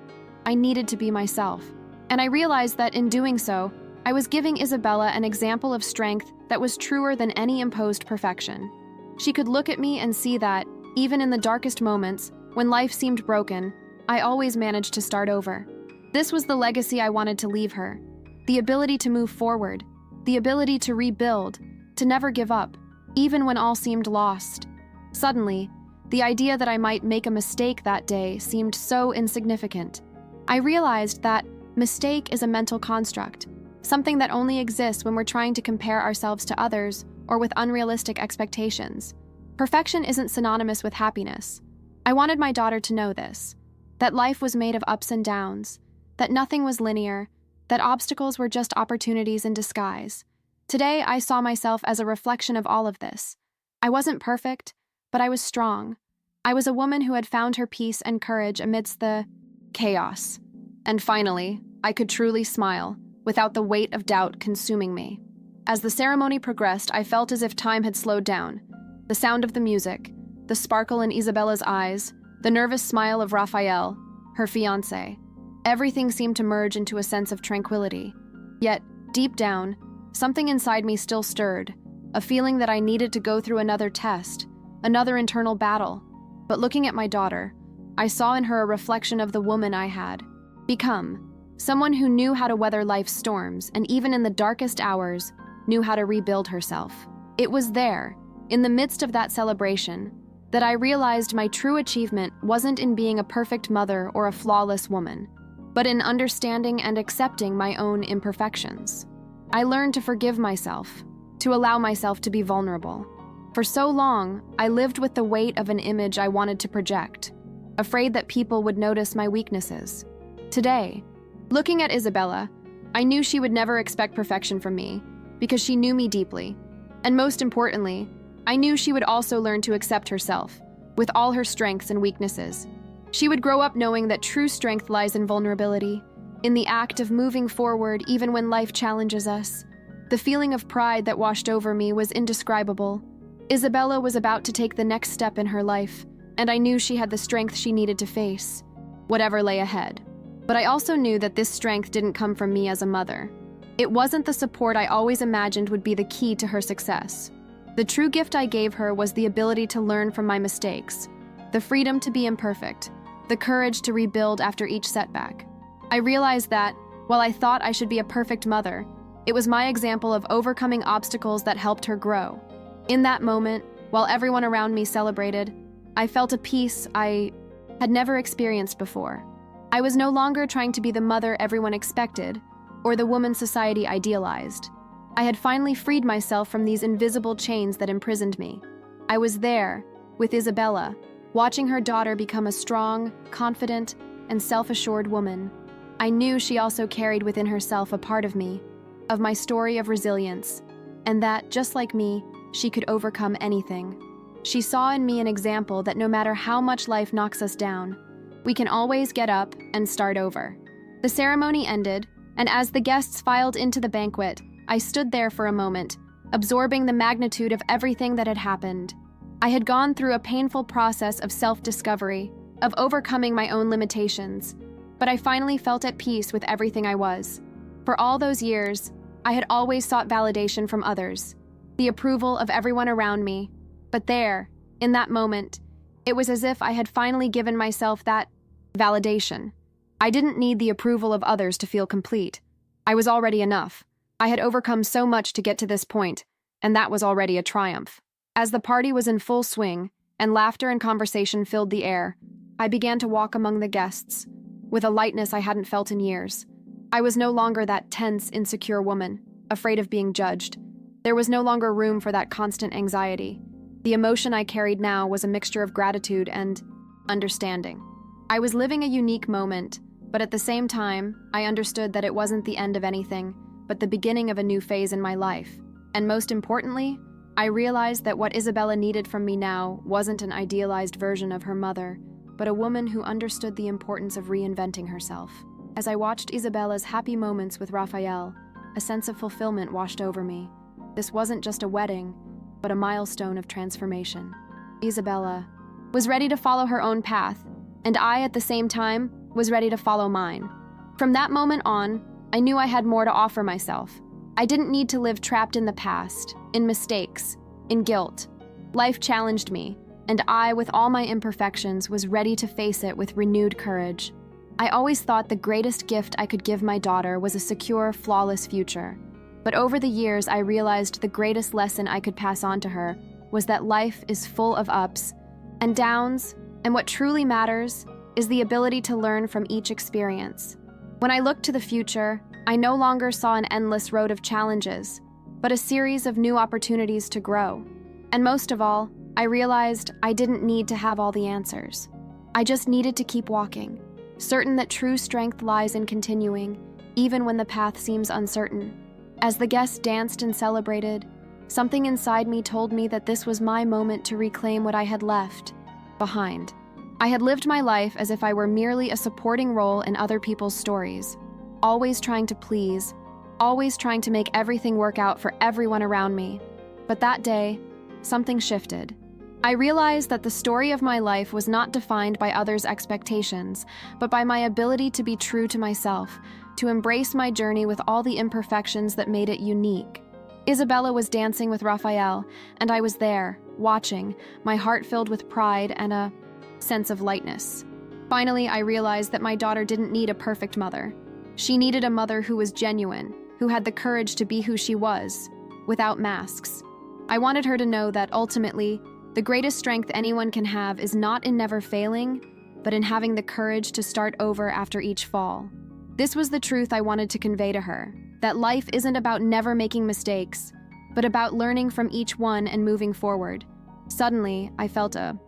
I needed to be myself. And I realized that in doing so, I was giving Isabella an example of strength that was truer than any imposed perfection. She could look at me and see that, even in the darkest moments, when life seemed broken, I always managed to start over. This was the legacy I wanted to leave her. The ability to move forward, the ability to rebuild, to never give up, even when all seemed lost. Suddenly, the idea that I might make a mistake that day seemed so insignificant. I realized that mistake is a mental construct, something that only exists when we're trying to compare ourselves to others or with unrealistic expectations. Perfection isn't synonymous with happiness. I wanted my daughter to know this, that life was made of ups and downs, that nothing was linear, that obstacles were just opportunities in disguise. Today, I saw myself as a reflection of all of this. I wasn't perfect, but I was strong. I was a woman who had found her peace and courage amidst the chaos. And finally, I could truly smile, without the weight of doubt consuming me. As the ceremony progressed, I felt as if time had slowed down. The sound of the music, the sparkle in Isabella's eyes, the nervous smile of Raphael, her fiancé. Everything seemed to merge into a sense of tranquility. Yet, deep down, something inside me still stirred, a feeling that I needed to go through another test, another internal battle. But looking at my daughter, I saw in her a reflection of the woman I had become, someone who knew how to weather life's storms and even in the darkest hours, knew how to rebuild herself. It was there, in the midst of that celebration, that I realized my true achievement wasn't in being a perfect mother or a flawless woman, but in understanding and accepting my own imperfections. I learned to forgive myself, to allow myself to be vulnerable. For so long, I lived with the weight of an image I wanted to project, afraid that people would notice my weaknesses. Today, looking at Isabella, I knew she would never expect perfection from me, because she knew me deeply. And most importantly, I knew she would also learn to accept herself, with all her strengths and weaknesses. She would grow up knowing that true strength lies in vulnerability, in the act of moving forward even when life challenges us. The feeling of pride that washed over me was indescribable. Isabella was about to take the next step in her life, and I knew she had the strength she needed to face whatever lay ahead. But I also knew that this strength didn't come from me as a mother. It wasn't the support I always imagined would be the key to her success. The true gift I gave her was the ability to learn from my mistakes, the freedom to be imperfect, the courage to rebuild after each setback. I realized that, while I thought I should be a perfect mother, it was my example of overcoming obstacles that helped her grow. In that moment, while everyone around me celebrated, I felt a peace I had never experienced before. I was no longer trying to be the mother everyone expected, or the woman society idealized. I had finally freed myself from these invisible chains that imprisoned me. I was there, with Isabella, watching her daughter become a strong, confident, and self-assured woman. I knew she also carried within herself a part of me, of my story of resilience, and that, just like me, she could overcome anything. She saw in me an example that no matter how much life knocks us down, we can always get up and start over. The ceremony ended, and as the guests filed into the banquet, I stood there for a moment, absorbing the magnitude of everything that had happened. I had gone through a painful process of self-discovery, of overcoming my own limitations, but I finally felt at peace with everything I was. For all those years, I had always sought validation from others, the approval of everyone around me. But there, in that moment, it was as if I had finally given myself that validation. I didn't need the approval of others to feel complete. I was already enough. I had overcome so much to get to this point, and that was already a triumph. As the party was in full swing, and laughter and conversation filled the air, I began to walk among the guests, with a lightness I hadn't felt in years. I was no longer that tense, insecure woman, afraid of being judged. There was no longer room for that constant anxiety. The emotion I carried now was a mixture of gratitude and understanding. I was living a unique moment, but at the same time, I understood that it wasn't the end of anything, but the beginning of a new phase in my life. And most importantly, I realized that what Isabella needed from me now wasn't an idealized version of her mother, but a woman who understood the importance of reinventing herself. As I watched Isabella's happy moments with Raphael, a sense of fulfillment washed over me. This wasn't just a wedding, but a milestone of transformation. Isabella was ready to follow her own path, and I, at the same time, was ready to follow mine. From that moment on, I knew I had more to offer myself. I didn't need to live trapped in the past, in mistakes, in guilt. Life challenged me, and I, with all my imperfections, was ready to face it with renewed courage. I always thought the greatest gift I could give my daughter was a secure, flawless future. But over the years, I realized the greatest lesson I could pass on to her was that life is full of ups and downs, and what truly matters is the ability to learn from each experience. When I looked to the future, I no longer saw an endless road of challenges, but a series of new opportunities to grow. And most of all, I realized I didn't need to have all the answers. I just needed to keep walking, certain that true strength lies in continuing, even when the path seems uncertain. As the guests danced and celebrated, something inside me told me that this was my moment to reclaim what I had left behind. I had lived my life as if I were merely a supporting role in other people's stories, always trying to please, always trying to make everything work out for everyone around me. But that day, something shifted. I realized that the story of my life was not defined by others' expectations, but by my ability to be true to myself, to embrace my journey with all the imperfections that made it unique. Isabella was dancing with Raphael, and I was there, watching, my heart filled with pride and a sense of lightness. Finally, I realized that my daughter didn't need a perfect mother. She needed a mother who was genuine, who had the courage to be who she was, without masks. I wanted her to know that ultimately, the greatest strength anyone can have is not in never failing, but in having the courage to start over after each fall. This was the truth I wanted to convey to her, that life isn't about never making mistakes, but about learning from each one and moving forward. Suddenly, I felt a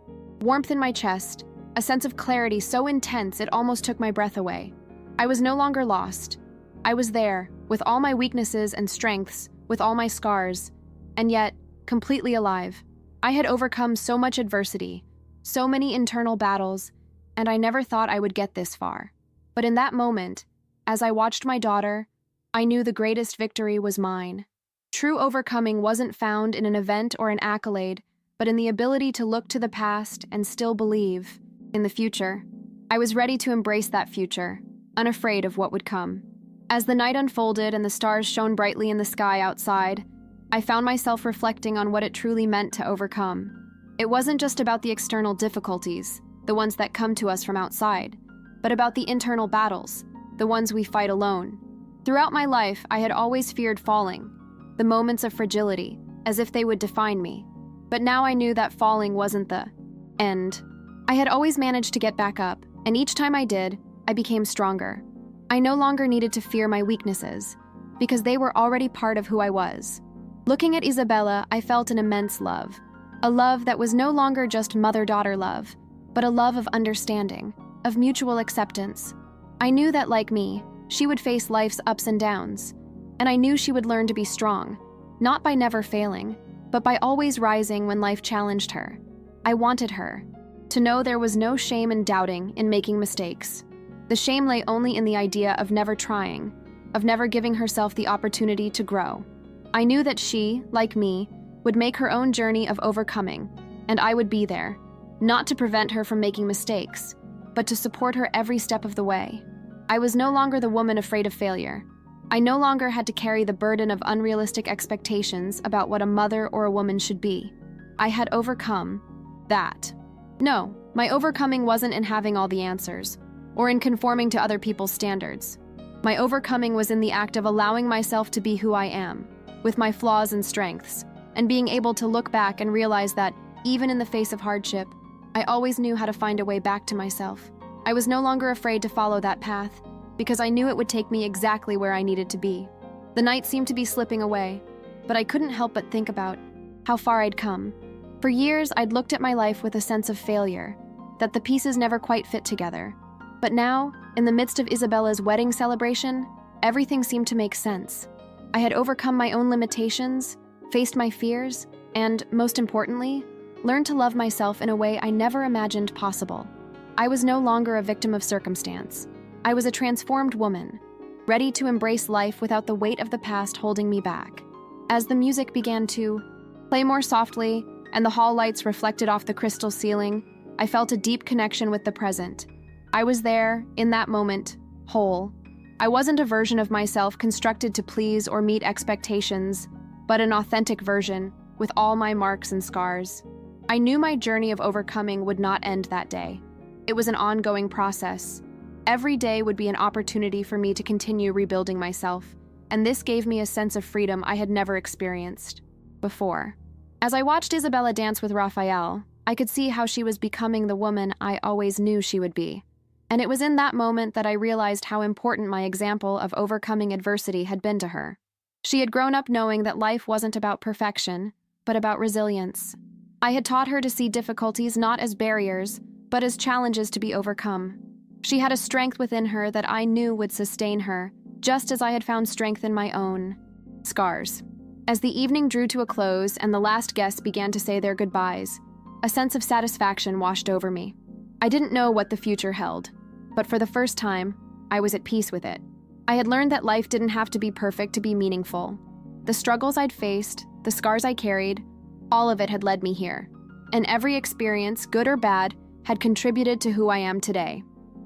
warmth in my chest, a sense of clarity so intense it almost took my breath away. I was no longer lost. I was there, with all my weaknesses and strengths, with all my scars, and yet completely alive. I had overcome so much adversity, so many internal battles, and I never thought I would get this far. But in that moment, as I watched my daughter, I knew the greatest victory was mine. True overcoming wasn't found in an event or an accolade, but in the ability to look to the past and still believe in the future. I was ready to embrace that future, unafraid of what would come. As the night unfolded and the stars shone brightly in the sky outside, I found myself reflecting on what it truly meant to overcome. It wasn't just about the external difficulties, the ones that come to us from outside, but about the internal battles, the ones we fight alone. Throughout my life, I had always feared falling, the moments of fragility, as if they would define me. But now I knew that falling wasn't the end. I had always managed to get back up, and each time I did, I became stronger. I no longer needed to fear my weaknesses, because they were already part of who I was. Looking at Isabella, I felt an immense love. A love that was no longer just mother-daughter love, but a love of understanding, of mutual acceptance. I knew that, like me, she would face life's ups and downs, and I knew she would learn to be strong, not by never failing, but by always rising when life challenged her. I wanted her to know there was no shame in doubting, in making mistakes. The shame lay only in the idea of never trying, of never giving herself the opportunity to grow. I knew that she, like me, would make her own journey of overcoming, and I would be there, not to prevent her from making mistakes, but to support her every step of the way. I was no longer the woman afraid of failure. I no longer had to carry the burden of unrealistic expectations about what a mother or a woman should be. I had overcome that. No, my overcoming wasn't in having all the answers, or in conforming to other people's standards. My overcoming was in the act of allowing myself to be who I am, with my flaws and strengths, and being able to look back and realize that, even in the face of hardship, I always knew how to find a way back to myself. I was no longer afraid to follow that path, because I knew it would take me exactly where I needed to be. The night seemed to be slipping away, but I couldn't help but think about how far I'd come. For years, I'd looked at my life with a sense of failure, that the pieces never quite fit together. But now, in the midst of Isabella's wedding celebration, everything seemed to make sense. I had overcome my own limitations, faced my fears, and, most importantly, learned to love myself in a way I never imagined possible. I was no longer a victim of circumstance. I was a transformed woman, ready to embrace life without the weight of the past holding me back. As the music began to play more softly and the hall lights reflected off the crystal ceiling, I felt a deep connection with the present. I was there, in that moment, whole. I wasn't a version of myself constructed to please or meet expectations, but an authentic version, with all my marks and scars. I knew my journey of overcoming would not end that day. It was an ongoing process. Every day would be an opportunity for me to continue rebuilding myself, and this gave me a sense of freedom I had never experienced before. As I watched Isabella dance with Raphael, I could see how she was becoming the woman I always knew she would be. And it was in that moment that I realized how important my example of overcoming adversity had been to her. She had grown up knowing that life wasn't about perfection, but about resilience. I had taught her to see difficulties not as barriers, but as challenges to be overcome. She had a strength within her that I knew would sustain her, just as I had found strength in my own scars. As the evening drew to a close and the last guests began to say their goodbyes, a sense of satisfaction washed over me. I didn't know what the future held, but for the first time, I was at peace with it. I had learned that life didn't have to be perfect to be meaningful. The struggles I'd faced, the scars I carried, all of it had led me here. And every experience, good or bad, had contributed to who I am today.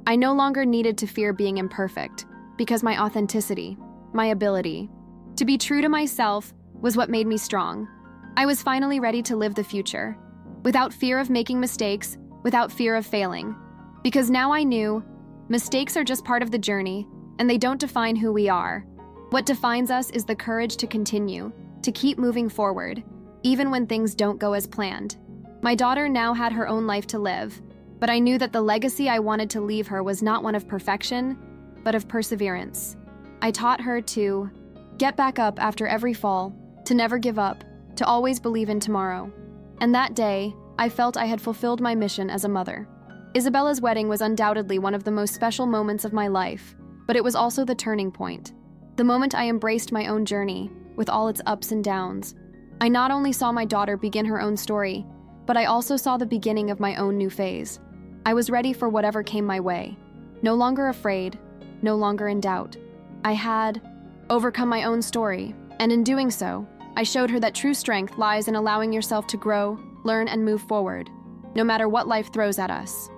I no longer needed to fear being imperfect, because my authenticity, my ability to be true to myself was what made me strong. I was finally ready to live the future, without fear of making mistakes, without fear of failing. Because now I knew, mistakes are just part of the journey, and they don't define who we are. What defines us is the courage to continue, to keep moving forward, even when things don't go as planned. My daughter now had her own life to live, but I knew that the legacy I wanted to leave her was not one of perfection, but of perseverance. I taught her to get back up after every fall, to never give up, to always believe in tomorrow. And that day, I felt I had fulfilled my mission as a mother. Isabella's wedding was undoubtedly one of the most special moments of my life, but it was also the turning point. The moment I embraced my own journey, with all its ups and downs. I not only saw my daughter begin her own story, but I also saw the beginning of my own new phase. I was ready for whatever came my way. No longer afraid, no longer in doubt. I had overcome my own story, and in doing so, I showed her that true strength lies in allowing yourself to grow, learn, and move forward, no matter what life throws at us.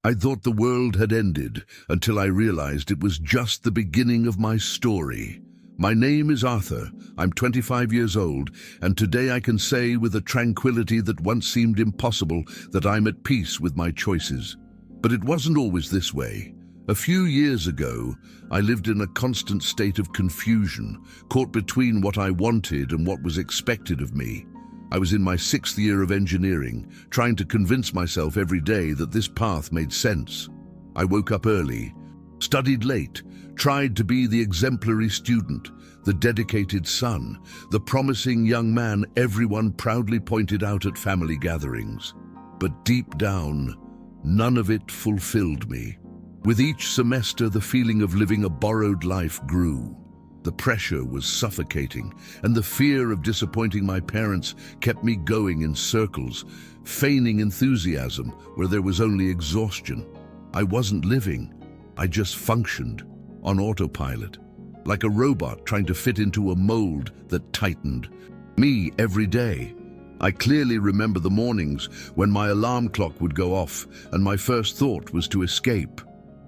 I thought the world had ended until I realized it was just the beginning of my story. My name is Arthur. I'm 25 years old, and today I can say with a tranquility that once seemed impossible that I'm at peace with my choices. But it wasn't always this way. A few years ago, I lived in a constant state of confusion, caught between what I wanted and what was expected of me. I was in my 6th year of engineering, trying to convince myself every day that this path made sense. I woke up early, studied late, tried to be the exemplary student, the dedicated son, the promising young man everyone proudly pointed out at family gatherings. But deep down, none of it fulfilled me. With each semester, the feeling of living a borrowed life grew. The pressure was suffocating, and the fear of disappointing my parents kept me going in circles, feigning enthusiasm where there was only exhaustion. I wasn't living, I just functioned on autopilot, like a robot trying to fit into a mold that tightened me every day. I clearly remember the mornings when my alarm clock would go off and my first thought was to escape.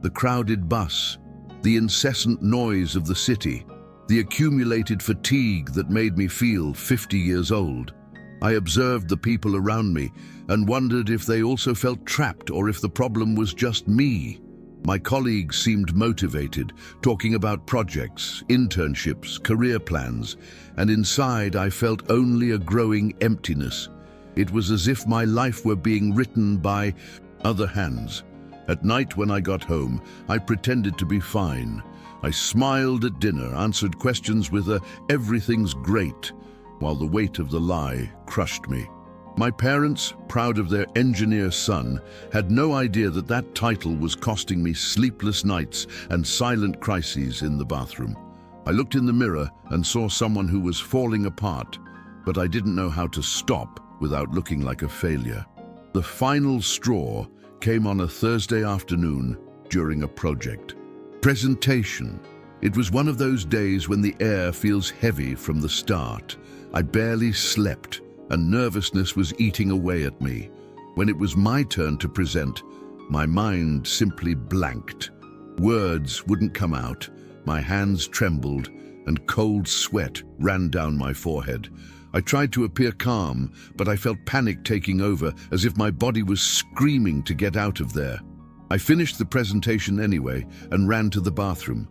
The crowded bus, the incessant noise of the city, the accumulated fatigue that made me feel 50 years old. I observed the people around me and wondered if they also felt trapped or if the problem was just me. My colleagues seemed motivated, talking about projects, internships, career plans, and inside I felt only a growing emptiness. It was as if my life were being written by other hands. At night when I got home, I pretended to be fine. I smiled at dinner, answered questions with a "everything's great," while the weight of the lie crushed me. My parents, proud of their engineer son, had no idea that that title was costing me sleepless nights and silent crises in the bathroom. I looked in the mirror and saw someone who was falling apart, but I didn't know how to stop without looking like a failure. The final straw came on a Thursday afternoon during a project presentation. It was one of those days when the air feels heavy from the start. I barely slept, and nervousness was eating away at me. When it was my turn to present, my mind simply blanked. Words wouldn't come out, my hands trembled, and cold sweat ran down my forehead. I tried to appear calm, but I felt panic taking over, as if my body was screaming to get out of there. I finished the presentation anyway and ran to the bathroom.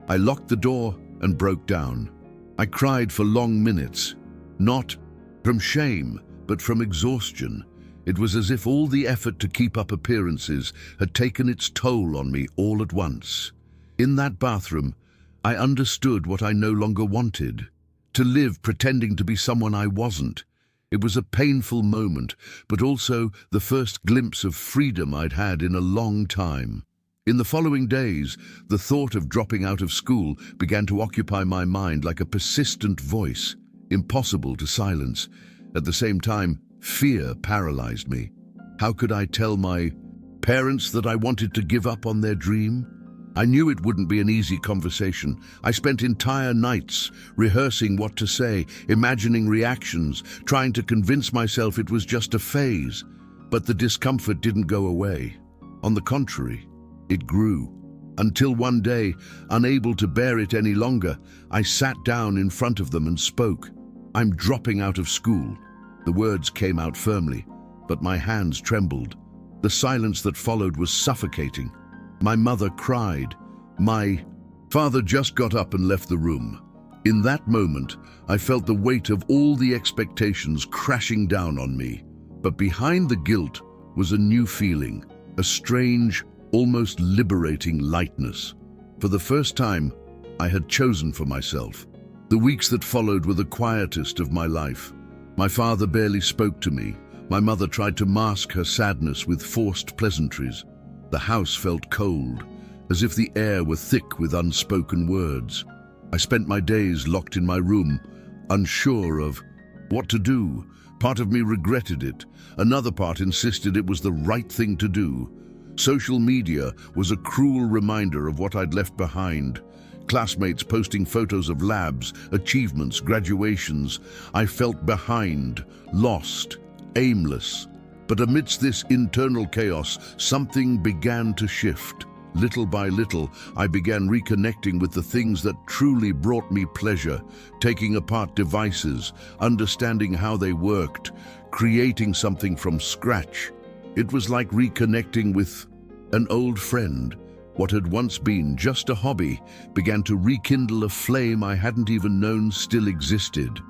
I locked the door and broke down. I cried for long minutes, not from shame, but from exhaustion. It was as if all the effort to keep up appearances had taken its toll on me all at once. In that bathroom, I understood what I no longer wanted: to live pretending to be someone I wasn't. It was a painful moment, but also the first glimpse of freedom I'd had in a long time. In the following days, the thought of dropping out of school began to occupy my mind like a persistent voice, impossible to silence. At the same time, fear paralyzed me. How could I tell my parents that I wanted to give up on their dream? I knew it wouldn't be an easy conversation. I spent entire nights rehearsing what to say, imagining reactions, trying to convince myself it was just a phase. But the discomfort didn't go away. On the contrary, it grew. Until one day, unable to bear it any longer, I sat down in front of them and spoke. "I'm dropping out of school." The words came out firmly, but my hands trembled. The silence that followed was suffocating. My mother cried. My father just got up and left the room. In that moment, I felt the weight of all the expectations crashing down on me. But behind the guilt was a new feeling, a strange, almost liberating lightness. For the first time, I had chosen for myself. The weeks that followed were the quietest of my life. My father barely spoke to me. My mother tried to mask her sadness with forced pleasantries. The house felt cold, as if the air were thick with unspoken words. I spent my days locked in my room, unsure of what to do. Part of me regretted it. Another part insisted it was the right thing to do. Social media was a cruel reminder of what I'd left behind. Classmates posting photos of labs, achievements, graduations. I felt behind, lost, aimless. But amidst this internal chaos, something began to shift. Little by little, I began reconnecting with the things that truly brought me pleasure, taking apart devices, understanding how they worked, creating something from scratch. It was like reconnecting with an old friend. What had once been just a hobby began to rekindle a flame I hadn't even known still existed.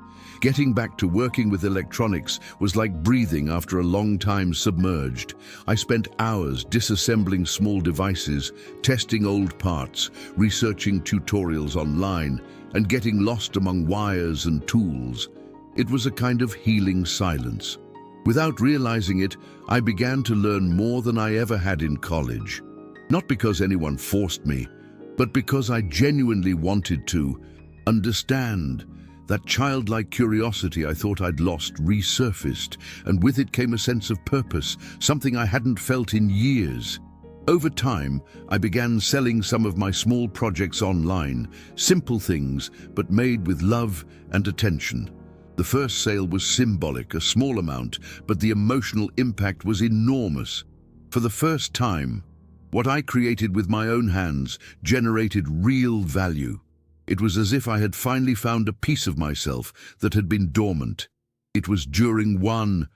Getting back to working with electronics was like breathing after a long time submerged. I spent hours disassembling small devices, testing old parts, researching tutorials online, and getting lost among wires and tools. It was a kind of healing silence. Without realizing it, I began to learn more than I ever had in college. Not because anyone forced me, but because I genuinely wanted to understand. That childlike curiosity I thought I'd lost resurfaced, and with it came a sense of purpose, something I hadn't felt in years. Over time, I began selling some of my small projects online, simple things, but made with love and attention. The first sale was symbolic, a small amount, but the emotional impact was enormous. For the first time, what I created with my own hands generated real value. It was as if I had finally found a piece of myself that had been dormant. It was during one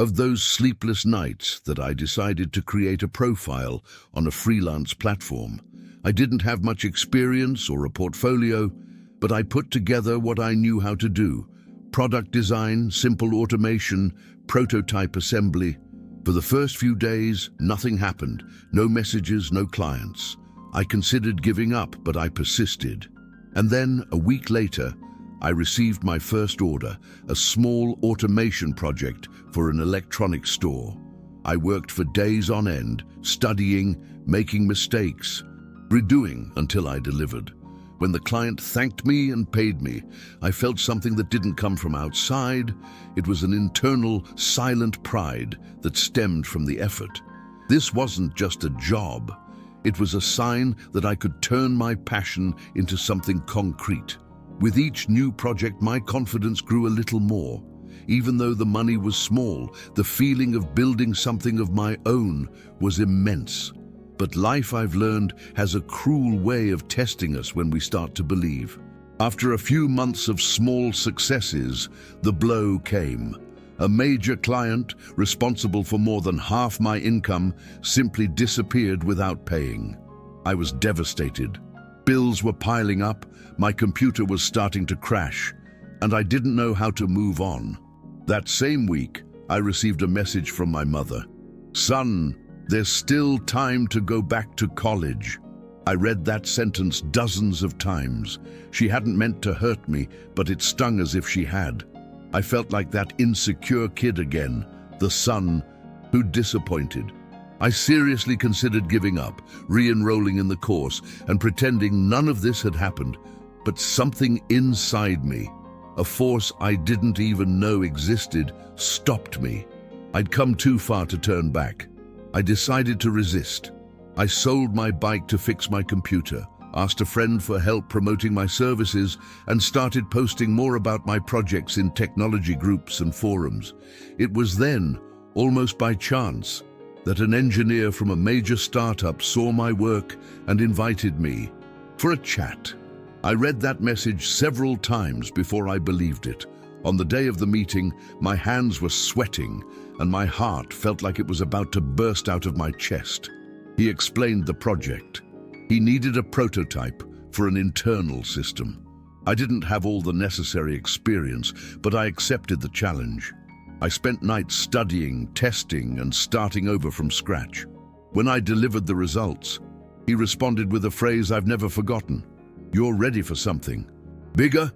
of those sleepless nights that I decided to create a profile on a freelance platform. I didn't have much experience or a portfolio, but I put together what I knew how to do: product design, simple automation, prototype assembly. For the first few days, nothing happened. No messages, no clients. I considered giving up, but I persisted. And then, a week later, I received my first order, a small automation project for an electronics store. I worked for days on end, studying, making mistakes, redoing until I delivered. When the client thanked me and paid me, I felt something that didn't come from outside. It was an internal, silent pride that stemmed from the effort. This wasn't just a job. It was a sign that I could turn my passion into something concrete. With each new project, my confidence grew a little more. Even though the money was small, the feeling of building something of my own was immense. But life, I've learned, has a cruel way of testing us when we start to believe. After a few months of small successes, the blow came. A major client, responsible for more than half my income, simply disappeared without paying. I was devastated. Bills were piling up, my computer was starting to crash, and I didn't know how to move on. That same week, I received a message from my mother. "Son, there's still time to go back to college." I read that sentence dozens of times. She hadn't meant to hurt me, but it stung as if she had. I felt like that insecure kid again, the son who disappointed. I seriously considered giving up, re-enrolling in the course, and pretending none of this had happened. But something inside me, a force I didn't even know existed, stopped me. I'd come too far to turn back. I decided to resist. I sold my bike to fix my computer, asked a friend for help promoting my services, and started posting more about my projects in technology groups and forums. It was then, almost by chance, that an engineer from a major startup saw my work and invited me for a chat. I read that message several times before I believed it. On the day of the meeting, my hands were sweating and my heart felt like it was about to burst out of my chest. He explained the project. He needed a prototype for an internal system. I didn't have all the necessary experience, but I accepted the challenge. I spent nights studying, testing, and starting over from scratch. When I delivered the results, he responded with a phrase I've never forgotten. "You're ready for something bigger?"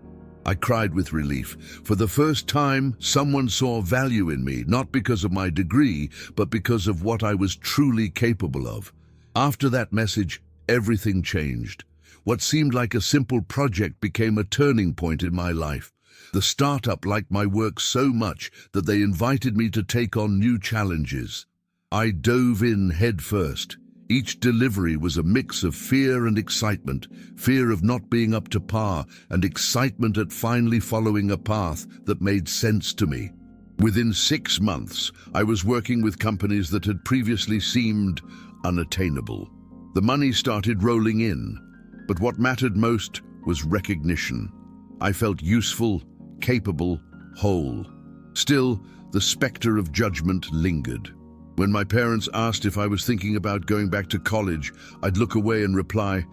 I cried with relief. For the first time, someone saw value in me, not because of my degree, but because of what I was truly capable of. After that message, everything changed. What seemed like a simple project became a turning point in my life. The startup liked my work so much that they invited me to take on new challenges. I dove in head first. Each delivery was a mix of fear and excitement, fear of not being up to par, and excitement at finally following a path that made sense to me. Within 6 months, I was working with companies that had previously seemed unattainable. The money started rolling in, but what mattered most was recognition. I felt useful, capable, whole. Still, the specter of judgment lingered. When my parents asked if I was thinking about going back to college, I'd look away and reply,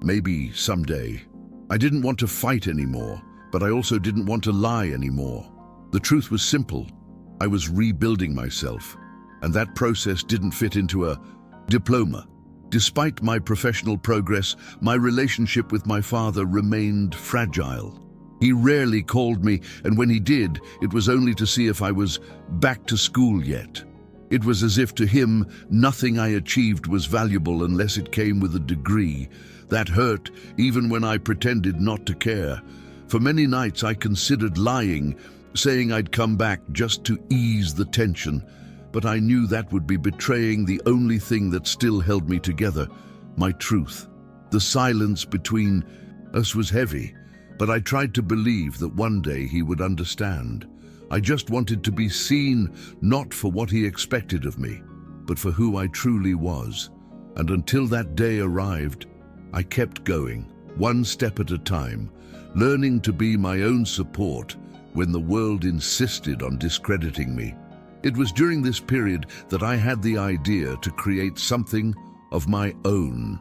"Maybe someday." I didn't want to fight anymore, but I also didn't want to lie anymore. The truth was simple. I was rebuilding myself, and that process didn't fit into a diploma. Despite my professional progress, my relationship with my father remained fragile. He rarely called me, and when he did, it was only to see if I was back to school yet. It was as if to him, nothing I achieved was valuable unless it came with a degree. That hurt, even when I pretended not to care. For many nights I considered lying, saying I'd come back just to ease the tension. But I knew that would be betraying the only thing that still held me together, my truth. The silence between us was heavy, but I tried to believe that one day he would understand. I just wanted to be seen, not for what he expected of me, but for who I truly was. And until that day arrived, I kept going, one step at a time, learning to be my own support when the world insisted on discrediting me. It was during this period that I had the idea to create something of my own.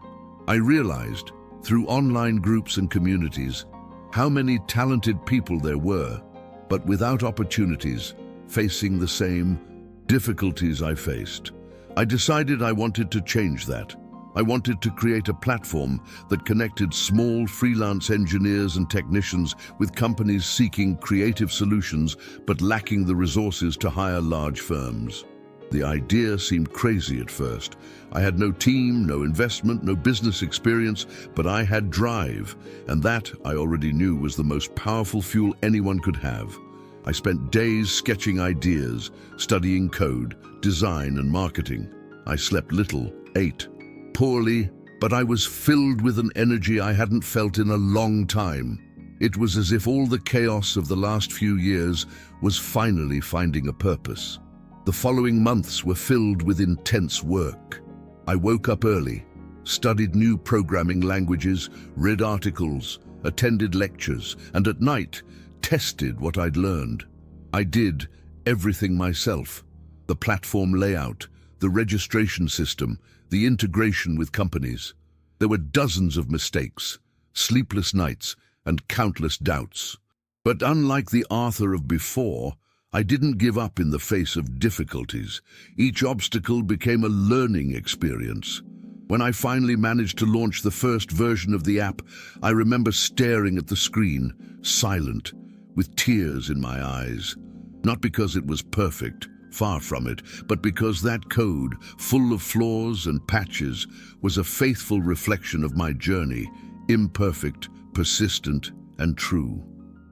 I realized, through online groups and communities, how many talented people there were, but without opportunities, facing the same difficulties I faced. I decided I wanted to change that. I wanted to create a platform that connected small freelance engineers and technicians with companies seeking creative solutions but lacking the resources to hire large firms. The idea seemed crazy at first. I had no team, no investment, no business experience, but I had drive, and that I already knew was the most powerful fuel anyone could have. I spent days sketching ideas, studying code, design, and marketing. I slept little, ate poorly, but I was filled with an energy I hadn't felt in a long time. It was as if all the chaos of the last few years was finally finding a purpose. The following months were filled with intense work. I woke up early, studied new programming languages, read articles, attended lectures, and at night, tested what I'd learned. I did everything myself: the platform layout, the registration system, the integration with companies. There were dozens of mistakes, sleepless nights, and countless doubts. But unlike the Arthur of before, I didn't give up in the face of difficulties. Each obstacle became a learning experience. When I finally managed to launch the first version of the app, I remember staring at the screen, silent, with tears in my eyes. Not because it was perfect, far from it, but because that code, full of flaws and patches, was a faithful reflection of my journey, imperfect, persistent, and true.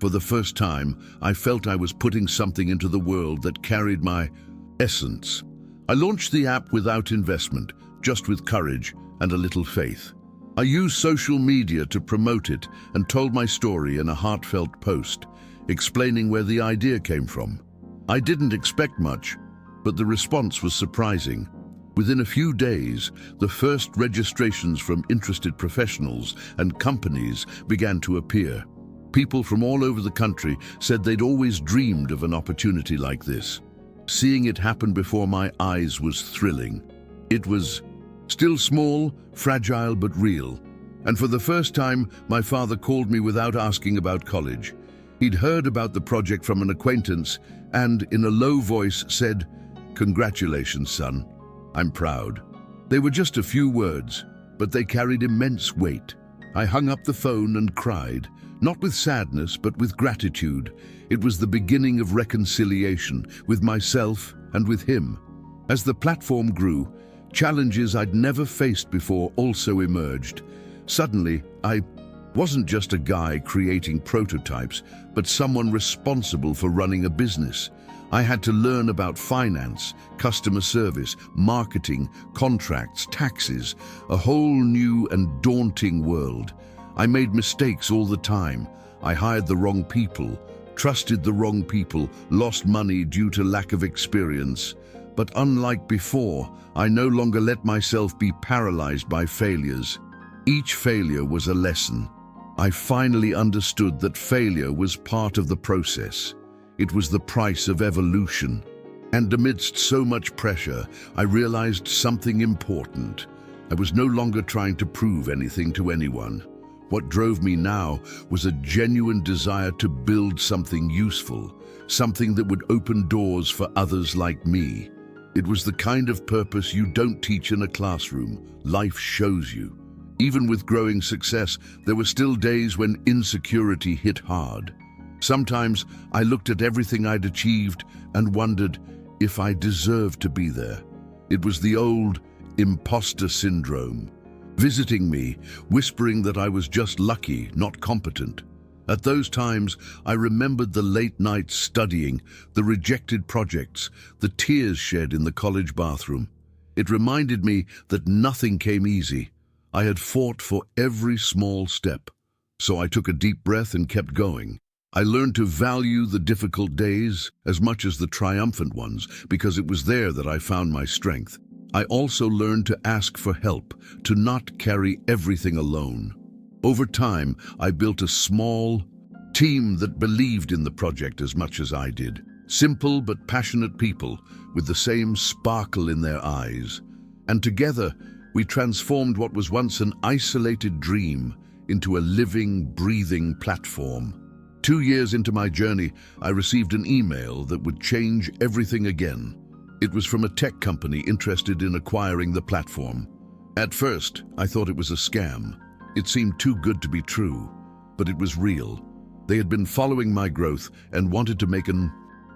For the first time, I felt I was putting something into the world that carried my essence. I launched the app without investment, just with courage and a little faith. I used social media to promote it and told my story in a heartfelt post, explaining where the idea came from. I didn't expect much, but the response was surprising. Within a few days, the first registrations from interested professionals and companies began to appear. People from all over the country said they'd always dreamed of an opportunity like this. Seeing it happen before my eyes was thrilling. It was still small, fragile, but real. And for the first time, my father called me without asking about college. He'd heard about the project from an acquaintance and, in a low voice, said, "Congratulations, son. I'm proud." They were just a few words, but they carried immense weight. I hung up the phone and cried, not with sadness, but with gratitude. It was the beginning of reconciliation with myself and with him. As the platform grew, challenges I'd never faced before also emerged. Suddenly, I wasn't just a guy creating prototypes, but someone responsible for running a business. I had to learn about finance, customer service, marketing, contracts, taxes, a whole new and daunting world. I made mistakes all the time. I hired the wrong people, trusted the wrong people, lost money due to lack of experience. But unlike before, I no longer let myself be paralyzed by failures. Each failure was a lesson. I finally understood that failure was part of the process. It was the price of evolution. And amidst so much pressure, I realized something important. I was no longer trying to prove anything to anyone. What drove me now was a genuine desire to build something useful, something that would open doors for others like me. It was the kind of purpose you don't teach in a classroom. Life shows you. Even with growing success, there were still days when insecurity hit hard. Sometimes I looked at everything I'd achieved and wondered if I deserved to be there. It was the old imposter syndrome, visiting me, whispering that I was just lucky, not competent. At those times, I remembered the late nights studying, the rejected projects, the tears shed in the college bathroom. It reminded me that nothing came easy. I had fought for every small step. So I took a deep breath and kept going. I learned to value the difficult days as much as the triumphant ones, because it was there that I found my strength. I also learned to ask for help, to not carry everything alone. Over time, I built a small team that believed in the project as much as I did. Simple but passionate people with the same sparkle in their eyes. And together, we transformed what was once an isolated dream into a living, breathing platform. 2 years into my journey, I received an email that would change everything again. It was from a tech company interested in acquiring the platform. At first, I thought it was a scam. It seemed too good to be true, but it was real. They had been following my growth and wanted to make an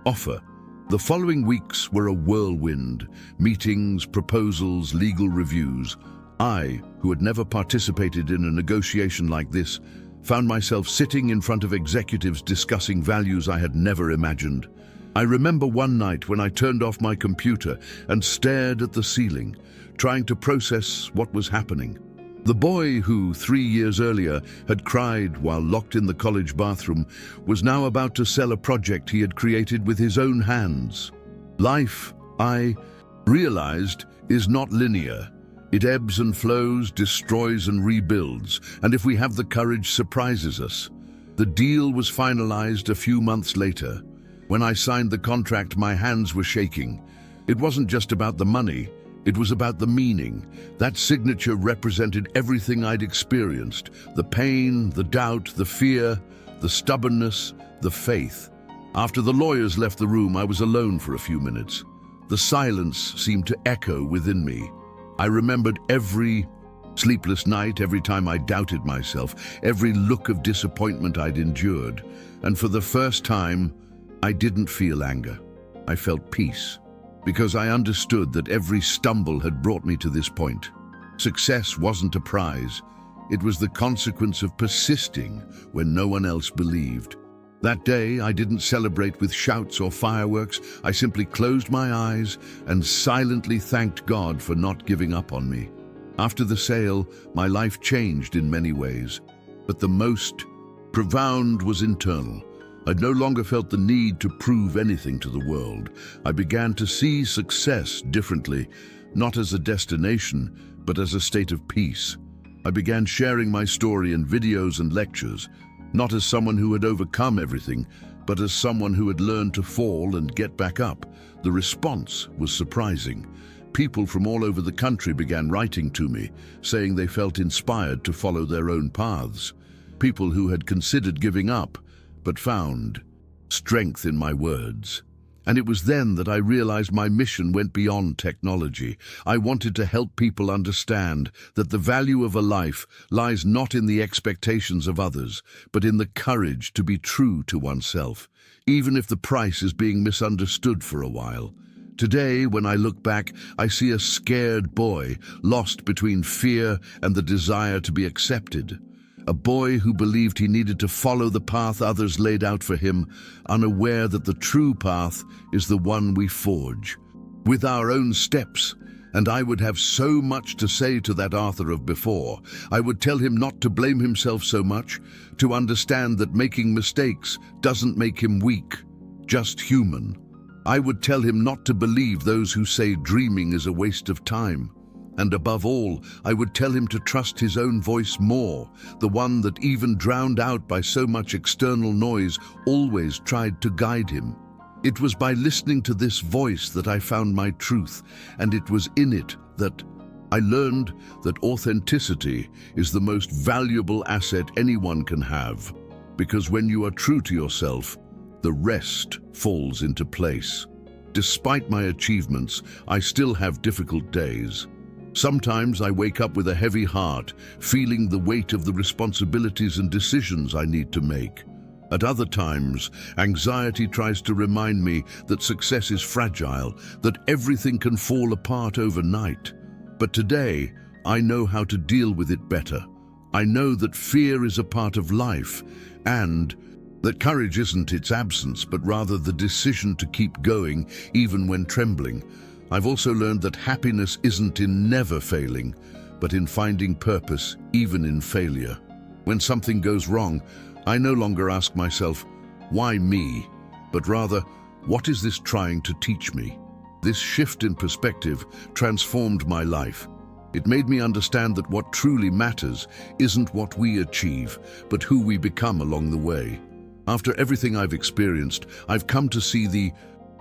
offer. The following weeks were a whirlwind: meetings, proposals, legal reviews. I, who had never participated in a negotiation like this, found myself sitting in front of executives discussing values I had never imagined. I remember one night when I turned off my computer and stared at the ceiling, trying to process what was happening. The boy who 3 years earlier had cried while locked in the college bathroom was now about to sell a project he had created with his own hands. Life, I realized, is not linear. It ebbs and flows, destroys and rebuilds, and if we have the courage, surprises us. The deal was finalized a few months later. When I signed the contract, my hands were shaking. It wasn't just about the money. It was about the meaning. That signature represented everything I'd experienced: the pain, the doubt, the fear, the stubbornness, the faith. After the lawyers left the room, I was alone for a few minutes. The silence seemed to echo within me. I remembered every sleepless night, every time I doubted myself, every look of disappointment I'd endured. And for the first time, I didn't feel anger. I felt peace. Because I understood that every stumble had brought me to this point. Success wasn't a prize. It was the consequence of persisting when no one else believed. That day, I didn't celebrate with shouts or fireworks. I simply closed my eyes and silently thanked God for not giving up on me. After the sale, my life changed in many ways, but the most profound was internal. I no longer felt the need to prove anything to the world. I began to see success differently, not as a destination, but as a state of peace. I began sharing my story in videos and lectures, not as someone who had overcome everything, but as someone who had learned to fall and get back up. The response was surprising. People from all over the country began writing to me, saying they felt inspired to follow their own paths. People who had considered giving up, but found strength in my words. And it was then that I realized my mission went beyond technology. I wanted to help people understand that the value of a life lies not in the expectations of others, but in the courage to be true to oneself, even if the price is being misunderstood for a while. Today, when I look back, I see a scared boy lost between fear and the desire to be accepted. A boy who believed he needed to follow the path others laid out for him, unaware that the true path is the one we forge with our own steps. And I would have so much to say to that Arthur of before. I would tell him not to blame himself so much, to understand that making mistakes doesn't make him weak, just human. I would tell him not to believe those who say dreaming is a waste of time. And above all, I would tell him to trust his own voice more, the one that, even drowned out by so much external noise, always tried to guide him. It was by listening to this voice that I found my truth, and it was in it that I learned that authenticity is the most valuable asset anyone can have, because when you are true to yourself, the rest falls into place. Despite my achievements, I still have difficult days. Sometimes I wake up with a heavy heart, feeling the weight of the responsibilities and decisions I need to make. At other times, anxiety tries to remind me that success is fragile, that everything can fall apart overnight. But today, I know how to deal with it better. I know that fear is a part of life, and that courage isn't its absence, but rather the decision to keep going, even when trembling. I've also learned that happiness isn't in never failing, but in finding purpose, even in failure. When something goes wrong, I no longer ask myself, why me? But rather, what is this trying to teach me? This shift in perspective transformed my life. It made me understand that what truly matters isn't what we achieve, but who we become along the way. After everything I've experienced, I've come to see the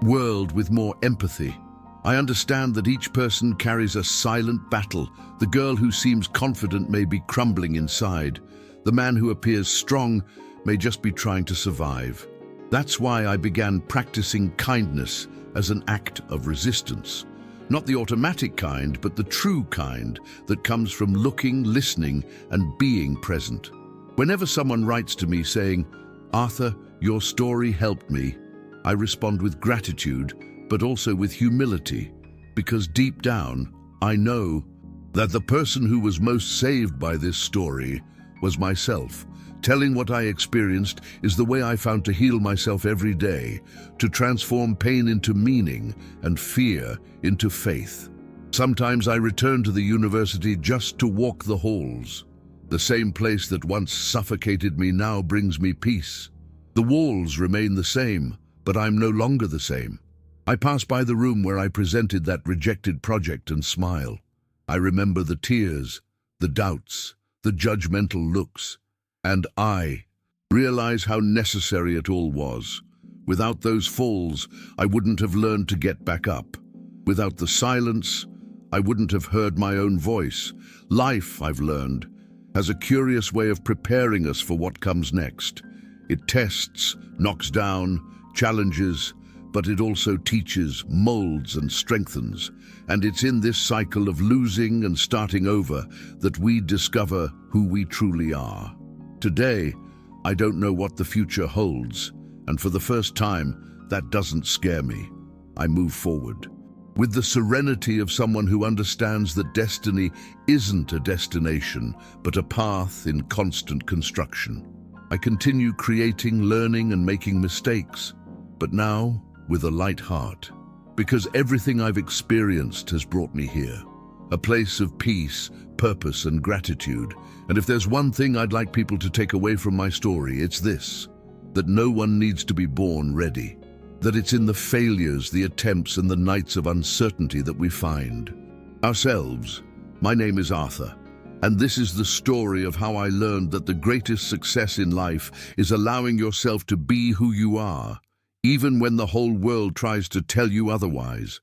world with more empathy. I understand that each person carries a silent battle. The girl who seems confident may be crumbling inside. The man who appears strong may just be trying to survive. That's why I began practicing kindness as an act of resistance. Not the automatic kind, but the true kind that comes from looking, listening, and being present. Whenever someone writes to me saying, "Arthur, your story helped me," I respond with gratitude, but also with humility, because deep down, I know that the person who was most saved by this story was myself. Telling what I experienced is the way I found to heal myself every day, to transform pain into meaning and fear into faith. Sometimes I return to the university just to walk the halls. The same place that once suffocated me now brings me peace. The walls remain the same, but I'm no longer the same. I pass by the room where I presented that rejected project and smile. I remember the tears, the doubts, the judgmental looks, and I realize how necessary it all was. Without those falls, I wouldn't have learned to get back up. Without the silence, I wouldn't have heard my own voice. Life, I've learned, has a curious way of preparing us for what comes next. It tests, knocks down, challenges, but it also teaches, molds, and strengthens. And it's in this cycle of losing and starting over that we discover who we truly are. Today, I don't know what the future holds, and for the first time, that doesn't scare me. I move forward. With the serenity of someone who understands that destiny isn't a destination, but a path in constant construction. I continue creating, learning, and making mistakes, but now with a light heart, because everything I've experienced has brought me here. A place of peace, purpose, and gratitude. And if there's one thing I'd like people to take away from my story, it's this: that no one needs to be born ready. That it's in the failures, the attempts, and the nights of uncertainty that we find ourselves. My name is Arthur, and this is the story of how I learned that the greatest success in life is allowing yourself to be who you are, even when the whole world tries to tell you otherwise.